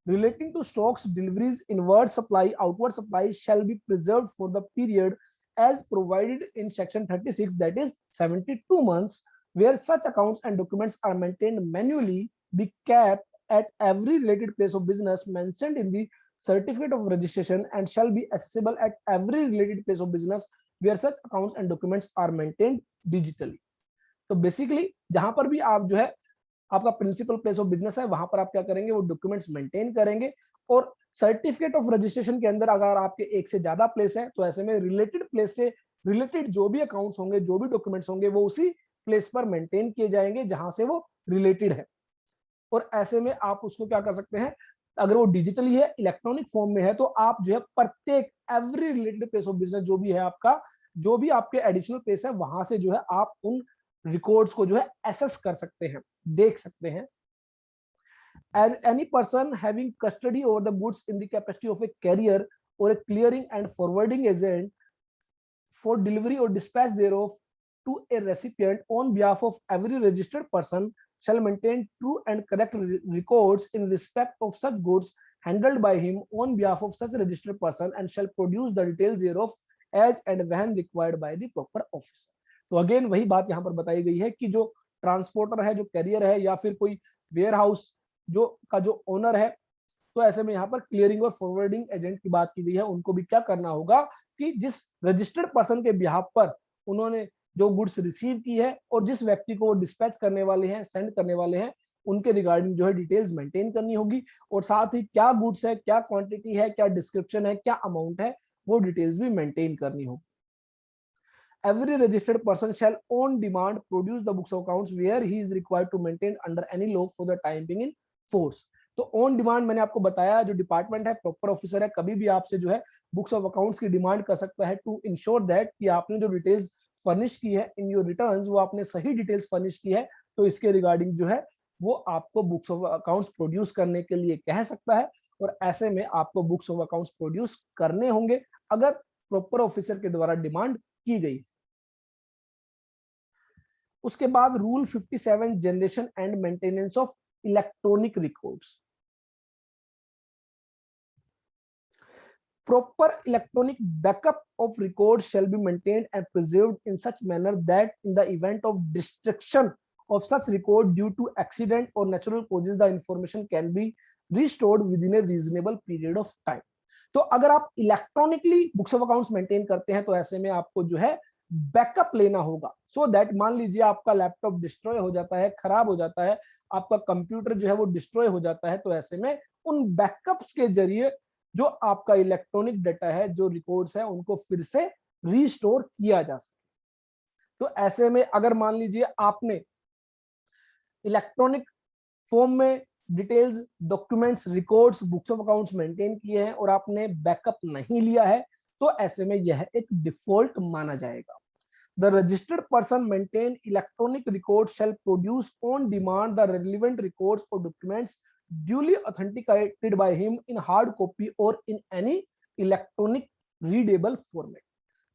relating to stocks, deliveries, inward supply, outward supply shall be preserved for the period as provided in section 36, that is 72 months, where such accounts and documents are maintained manually, be kept at every related place of business mentioned in the certificate of registration and shall be accessible at every related place of business where such accounts and documents are maintained digitally. तो basically जहां पर भी आप जो है आपका principal place of business है वहां पर आप क्या करेंगे, वो डॉक्यूमेंट्स मेंटेन करेंगे। और सर्टिफिकेट ऑफ रजिस्ट्रेशन के अंदर अगर आपके एक से ज्यादा प्लेस है तो ऐसे में रिलेटेड प्लेस से रिलेटेड जो भी अकाउंट्स होंगे, जो भी डॉक्यूमेंट्स होंगे, वो उसी प्लेस पर मेंटेन किए जाएंगे जहां से वो रिलेटेड है। और ऐसे में आप उसको क्या कर सकते हैं, अगर वो डिजिटली है, इलेक्ट्रॉनिक फॉर्म में है, तो आप जो है प्रत्येक every related place of business जो भी है आपका, जो भी आपके एडिशनल प्लेस है, वहां से जो है आप उन रिकॉर्ड्स को जो है एसेस कर सकते हैं, देख सकते हैं। And any person having custody over the goods in the capacity of a carrier or a clearing and forwarding agent for delivery or dispatch thereof to a recipient on behalf of every registered person shall maintain true and correct records in respect of such goods handled by him on behalf of such registered person and shall produce the details thereof as and when required by the proper officer। तो again वही बात यहाँ पर बताई गई है कि जो ट्रांसपोर्टर है, जो कैरियर है, या फिर कोई वेयर हाउस जो ओनर है, तो ऐसे में यहाँ पर क्लियरिंग और फॉरवर्डिंग एजेंट की बात की गई है। उनको भी क्या करना होगा कि जिस रजिस्टर्ड पर्सन के बिहाफ पर उन्होंने जो गुड्स रिसीव की है और जिस व्यक्ति को वो डिस्पैच करने वाले हैं, सेंड करने वाले हैं, उनके रिगार्डिंग जो है डिटेल्स मेंटेन करनी होगी। और साथ ही क्या गुड्स है, क्या क्वांटिटी है, क्या डिस्क्रिप्शन है, क्या अमाउंट है, वो डिटेल्स भी मेंटेन करनी होगी। Every registered person shall on demand produce the books of accounts where he is required to maintain under any law for the time being in force। तो ऑन डिमांड मैंने आपको बताया, जो डिपार्टमेंट है, proper officer है, कभी भी आपसे जो है बुक्स ऑफ अकाउंट्स की डिमांड कर सकता है टू इंश्योर दैट कि आपने जो डिटेल्स फर्निश की है इन योर रिटर्न्स, वो आपने सही डिटेल्स फर्निश की है, तो इसके रिगार्डिंग जो है वो आपको बुक्स ऑफ अकाउंट्स प्रोड्यूस करने के लिए कह सकता है। और ऐसे में आपको बुक्स ऑफ अकाउंट्स प्रोड्यूस करने होंगे अगर प्रॉपर ऑफिसर के द्वारा डिमांड की गई। उसके बाद rule 57 generation and maintenance of electronic records. Proper electronic backup of records shall be maintained and preserved in such manner that in the event of destruction of such record due to accident or natural causes, the information can be restored within a reasonable period of time। तो अगर आप electronically books of accounts maintain करते हैं तो ऐसे में आपको जो है बैकअप लेना होगा, सो दैट मान लीजिए आपका लैपटॉप डिस्ट्रॉय हो जाता है, खराब हो जाता है, आपका कंप्यूटर जो है वो डिस्ट्रॉय हो जाता है, तो ऐसे में उन बैकअप्स के जरिए जो आपका इलेक्ट्रॉनिक डाटा है, जो रिकॉर्ड्स है, उनको फिर से रीस्टोर किया जा सके। तो ऐसे में अगर मान लीजिए आपने इलेक्ट्रॉनिक फॉर्म में details, documents, records, books of accounts maintain किए हैं और आपने बैकअप नहीं लिया है, तो ऐसे में यह एक डिफॉल्ट माना जाएगा। The registered person maintain electronic records shall produce on demand the relevant records or documents duly authenticated by him in hard copy or in any electronic readable format।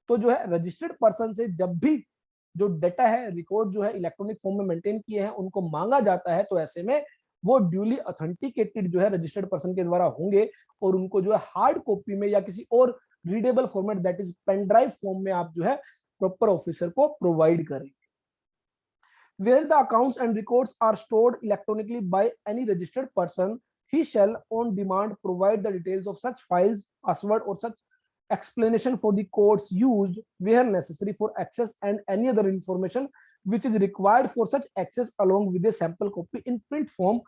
तो जो है रजिस्टर्ड पर्सन से जब भी जो data है, record जो है इलेक्ट्रॉनिक फॉर्म में मेंटेन किए हैं, उनको मांगा जाता है, तो ऐसे में वो ड्यूली ऑथेंटिकेटेड जो है रजिस्टर्ड पर्सन के द्वारा होंगे और उनको जो है हार्ड कॉपी में या किसी और readable format that is pen drive form में आप जो है प्रॉपर ऑफिसर को प्रोवाइड करेंगे। Where the accounts and records are stored electronically by any registered person, he shall on demand provide the details of such files, password or such explanation for the codes used where necessary for access and any other information which is required for such access along with a sample copy in print form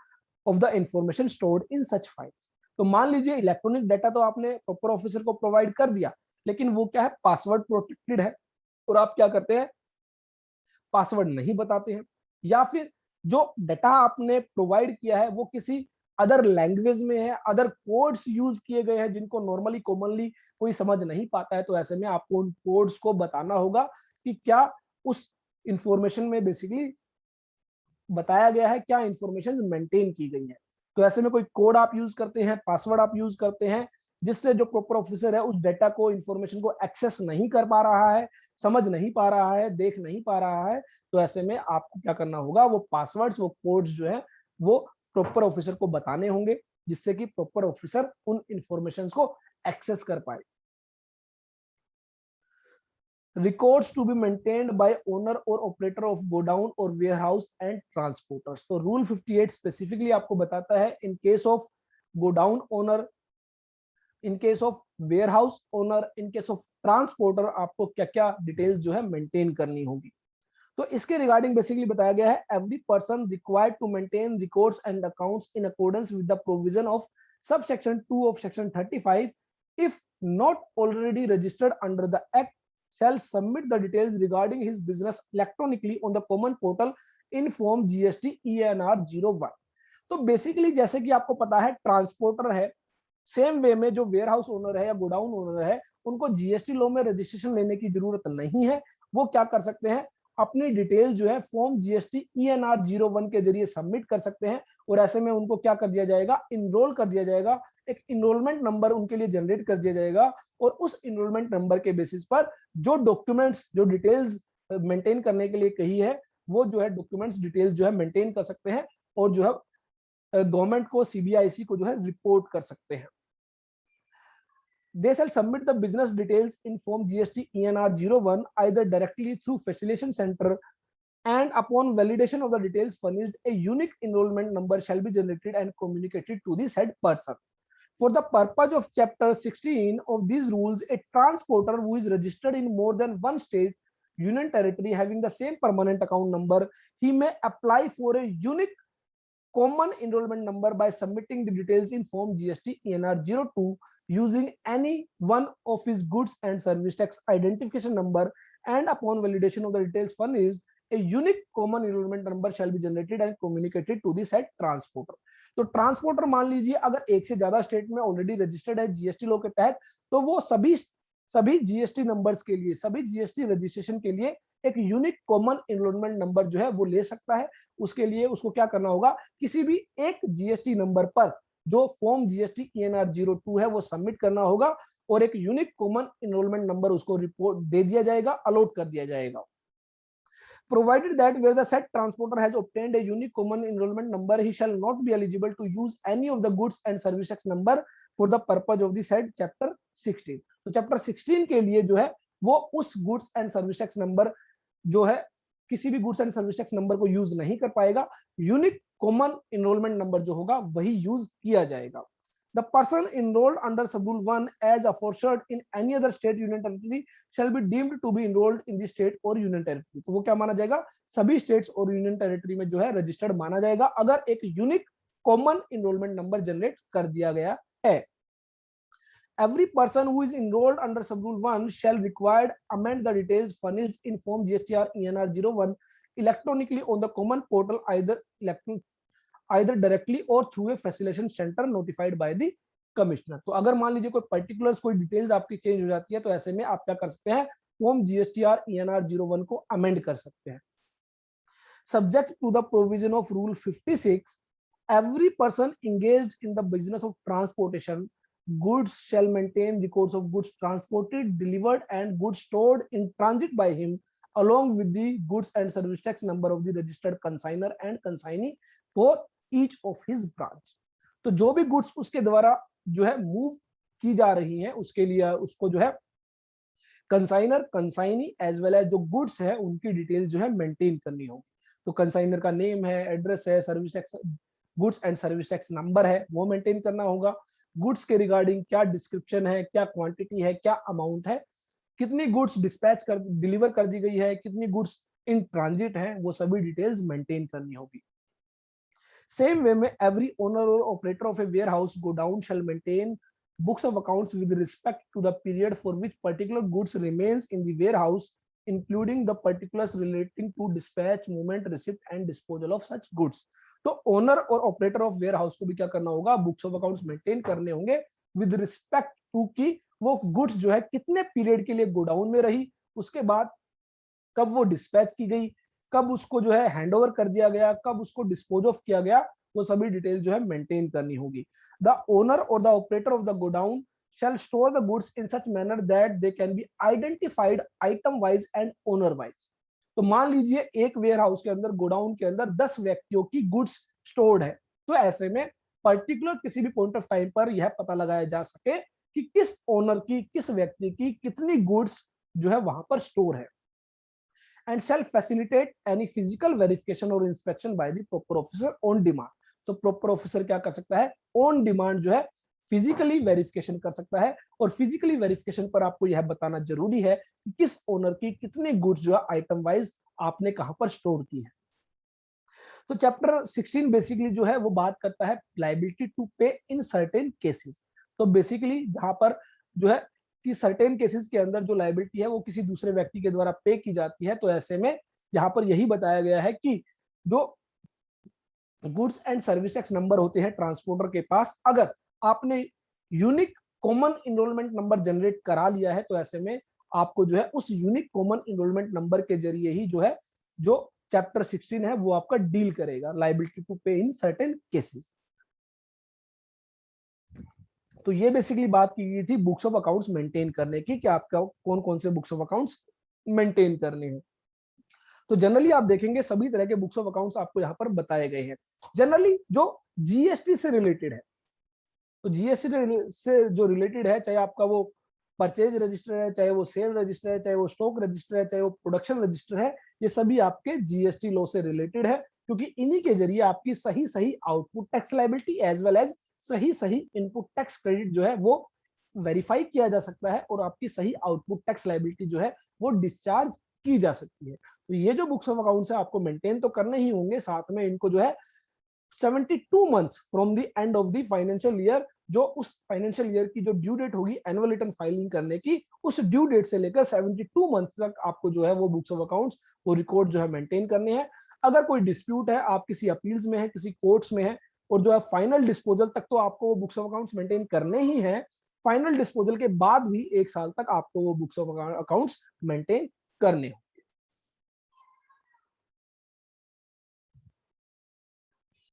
of the information stored in such files। तो मान लीजिए electronic data तो आपने proper officer को provide कर दिया, लेकिन वो क्या है, पासवर्ड प्रोटेक्टेड है, और आप क्या करते हैं, पासवर्ड नहीं बताते हैं, या फिर जो डाटा आपने प्रोवाइड किया है वो किसी अदर लैंग्वेज में है, अदर कोड्स यूज किए गए हैं जिनको नॉर्मली कॉमनली कोई समझ नहीं पाता है, तो ऐसे में आपको उन कोड्स को बताना होगा कि क्या उस इंफॉर्मेशन में बेसिकली बताया गया है, क्या इंफॉर्मेशन मेंटेन की गई है। तो ऐसे में कोई कोड आप यूज करते हैं, पासवर्ड आप यूज करते हैं, जिससे जो प्रॉपर ऑफिसर है उस डाटा को, इंफॉर्मेशन को एक्सेस नहीं कर पा रहा है, समझ नहीं पा रहा है, देख नहीं पा रहा है, तो ऐसे में आपको क्या करना होगा, वो पासवर्ड्स, वो कोड्स जो है वो प्रॉपर ऑफिसर को बताने होंगे, जिससे कि प्रॉपर ऑफिसर उन इंफॉर्मेशन को एक्सेस कर पाए। Records to be maintained by owner or operator of godown or warehouse and transporters। तो रूल 58 स्पेसिफिकली आपको बताता है in case of godown owner, in case of warehouse owner, in case of transporter आपको क्या क्या details जो है maintain करनी होगी। तो इसके रिगार्डिंग बेसिकली बताया गया है, every person required to maintain records and accounts in accordance with the provision of sub section 2 of section 35 if not already registered under the act shall submit the details regarding his business electronically on the common portal in form GST ENR 01। तो basically जैसे कि आपको पता है transporter है, same way में जो warehouse owner है या गोडाउन ओनर है, उनको जीएसटी लॉ में रजिस्ट्रेशन लेने की जरूरत नहीं है। वो क्या कर सकते हैं, अपनी डिटेल जो है फॉर्म जीएसटी ENR 01 के जरिए सबमिट कर सकते हैं, और ऐसे में उनको क्या कर दिया जाएगा, इनरोल कर दिया जाएगा, एक इनरोलमेंट नंबर उनके लिए जनरेट कर दिया जाएगा, और उस इनरोलमेंट नंबर के बेसिस पर जो डॉक्यूमेंट्स, जो डिटेल्स मेंटेन करने के लिए कही है, वो जो है डॉक्यूमेंट्स डिटेल्स जो है मेंटेन कर सकते हैं, और जो है गवर्नमेंट को, सीबीआईसी को जो है रिपोर्ट कर सकते हैं। They shall submit the business details in form GST ENR 01 either directly through facilitation center, and upon validation of the details furnished, a unique enrollment number shall be generated and communicated to the said person. For the purpose of chapter 16 of these rules, a transporter who is registered in more than one state, union territory having the same permanent account number, he may apply for a unique common enrollment number by submitting the details in form GST ENR 02 using any one of his goods and service tax identification number, and upon validation of the details furnished, a unique common enrollment number shall be generated and communicated to the said transporter। तो transporter मान लीजिए अगर एक से ज्यादा state में already registered है GST law के तहत, तो वो सभी जीएसटी नंबर्स के लिए, सभी जीएसटी रजिस्ट्रेशन के लिए एक यूनिक कॉमन एनरोलमेंट नंबर जो है वो ले सकता है। उसके लिए उसको क्या करना होगा, किसी भी एक जीएसटी नंबर पर जो फॉर्म जीएसटी ENR 02 है वो सबमिट करना होगा, और एक यूनिक कॉमन एनरोलमेंट नंबर उसको रिपोर्ट दे दिया जाएगा, अलॉट कर दिया जाएगा। Provided that where the said transporter has obtained a unique common enrollment number, he shall not be eligible to use any of the goods and service tax number for the purpose of the said chapter 16। तो chapter 16 के लिए जो है वो उस goods and service tax number जो है, किसी भी goods and service tax number को यूज नहीं कर पाएगा, यूनिक कॉमन एनरोलमेंट नंबर जो होगा वही यूज किया जाएगा। The person enrolled under Schedule 1 as aforesaid in any other state, union territory shall be deemed to be enrolled in the state or union territory। तो वो क्या माना जाएगा, सभी स्टेट्स और यूनियन टेरिटरी में जो है रजिस्टर्ड माना जाएगा, अगर एक unique common enrolment number generate कर दिया गया है। Every person who is enrolled under Schedule 1 shall required amend the details furnished in form GSTR ENR 01 electronically on the common portal, either directly or through a facilitation center notified by the commissioner। तो अगर मान लीजिए कोई particulars, कोई details आपकी change हो जाती है, तो ऐसे में आप क्या कर सकते हैं, फॉर्म GSTR ENR 01 को अमेंड कर सकते हैं। Subject to the provision of Rule 56, every person engaged in the business of transportation goods shall maintain records of goods transported, delivered, and goods stored in transit by him, along with the goods and service tax number of the registered consignor and consignee for each of his branch। तो जो भी goods उसके द्वारा जो है move की जा रही हैं, उसके लिए उसको जो है consignor, consignee as well as जो गुड्स है उनकी डिटेल जो है मेंटेन करनी होगी। तो कंसाइनर का नेम है, एड्रेस है, service tax, goods and service tax number है, वो मेंटेन करना होगा। गुड्स के रिगार्डिंग क्या डिस्क्रिप्शन है, क्या क्वांटिटी है, क्या अमाउंट है, कितनी गुड्स डिस्पैच कर डिलीवर कर दी गई है, कितनी गुड्स इन ट्रांजिट है, वो सभी डिटेल्स मेंटेन करनी होगी। सेम वे में एवरी ओनर और operator of a warehouse godown shall maintain books of accounts with respect to the period for which particular goods remains in the warehouse, including the particulars relating to dispatch, movement, receipt and disposal of such goods। तो owner और operator of warehouse को भी क्या करना होगा, books of accounts maintain करने होंगे with respect to कि वो गुड्स जो है कितने पीरियड के लिए गोडाउन में रही, उसके बाद कब वो डिस्पैच की गई, कब उसको जो है हैंडओवर कर दिया गया, कब उसको डिस्पोज ऑफ किया गया, वो सभी डिटेल जो है मेंटेन करनी होगी। द ओनर और the operator of the godown shall store the goods in such manner that they can be identified item wise and owner wise। तो मान लीजिए एक वेयर हाउस के अंदर, गोडाउन के अंदर 10 व्यक्तियों की गुड्स स्टोर्ड है, तो ऐसे में पर्टिकुलर किसी भी पॉइंट ऑफ टाइम पर यह पता लगाया जा सके कि किस ओनर की, किस व्यक्ति की कितनी गुड्स जो है वहां पर स्टोर है। And shall facilitate any physical verification और inspection by the proper officer on demand. तो प्रॉपर ऑफिसर क्या कर सकता है, ऑन डिमांड जो है फिजिकली वेरिफिकेशन कर सकता है, और फिजिकली वेरिफिकेशन पर आपको यह बताना जरूरी है कि किस ओनर की कितनी गुड्स जो है आइटम वाइज आपने कहां पर स्टोर की है। तो चैप्टर 16 बेसिकली जो है वो बात करता है लायबिलिटी टू पे इन सर्टेन केसेस। तो बेसिकली जहां पर जो है कि सर्टेन केसेस के अंदर जो लायबिलिटी है वो किसी दूसरे व्यक्ति के द्वारा पे की जाती है, तो ऐसे में यहाँ पर यही बताया गया है कि जो goods and service tax number होते हैं ट्रांसपोर्टर के पास, अगर आपने unique common enrolment number generate करा लिया है, तो ऐसे में आपको जो है उस यूनिक कॉमन इनरोलमेंट नंबर के जरिए ही जो है जो चैप्टर 16 है वो आपका डील करेगा लायबिलिटी टू पे इन सर्टेन केसेस। तो ये बेसिकली बात की गई थी बुक्स ऑफ अकाउंट्स मेंटेन करने की, कि आपका कौन कौन से बुक्स ऑफ अकाउंट्स मेंटेन करने हैं। तो जनरली आप देखेंगे सभी तरह के बुक्स ऑफ अकाउंट्स आपको यहाँ पर बताए गए हैं। जनरली जो जीएसटी से रिलेटेड है, तो जीएसटी से जो रिलेटेड है, चाहे आपका वो परचेज रजिस्टर है, चाहे वो सेल रजिस्टर है, चाहे वो स्टॉक रजिस्टर है, चाहे वो प्रोडक्शन रजिस्टर है, ये सभी आपके जीएसटी लॉ से रिलेटेड है, क्योंकि इन्हीं के जरिए आपकी सही सही output tax liability as well as सही सही इनपुट टैक्स क्रेडिट जो है वो वेरीफाई किया जा सकता है, और आपकी सही आउटपुट टैक्स लायबिलिटी जो है वो डिस्चार्ज की जा सकती है। तो ये जो बुक्स ऑफ अकाउंट्स है आपको मेंटेन तो करने ही होंगे, साथ में इनको जो है 72 months from the end of the financial year, जो उस फाइनेंशियल ईयर की जो ड्यू डेट होगी एनुअल रिटर्न फाइलिंग करने की, उस ड्यू डेट से लेकर 72 मंथ्स तक आपको जो है वो बुक्स ऑफ अकाउंट्स वो रिकॉर्ड जो है मेंटेन करने हैं। अगर कोई डिस्प्यूट है, आप किसी अपील्स में है, किसी कोर्ट्स में है, और जो है फाइनल डिस्पोजल तक तो आपको वो बुक्स ऑफ अकाउंट्स मेंटेन करने ही है, फाइनल डिस्पोजल के बाद भी 1 साल तक आपको वो बुक्स ऑफ अकाउंट्स मेंटेन करने हो।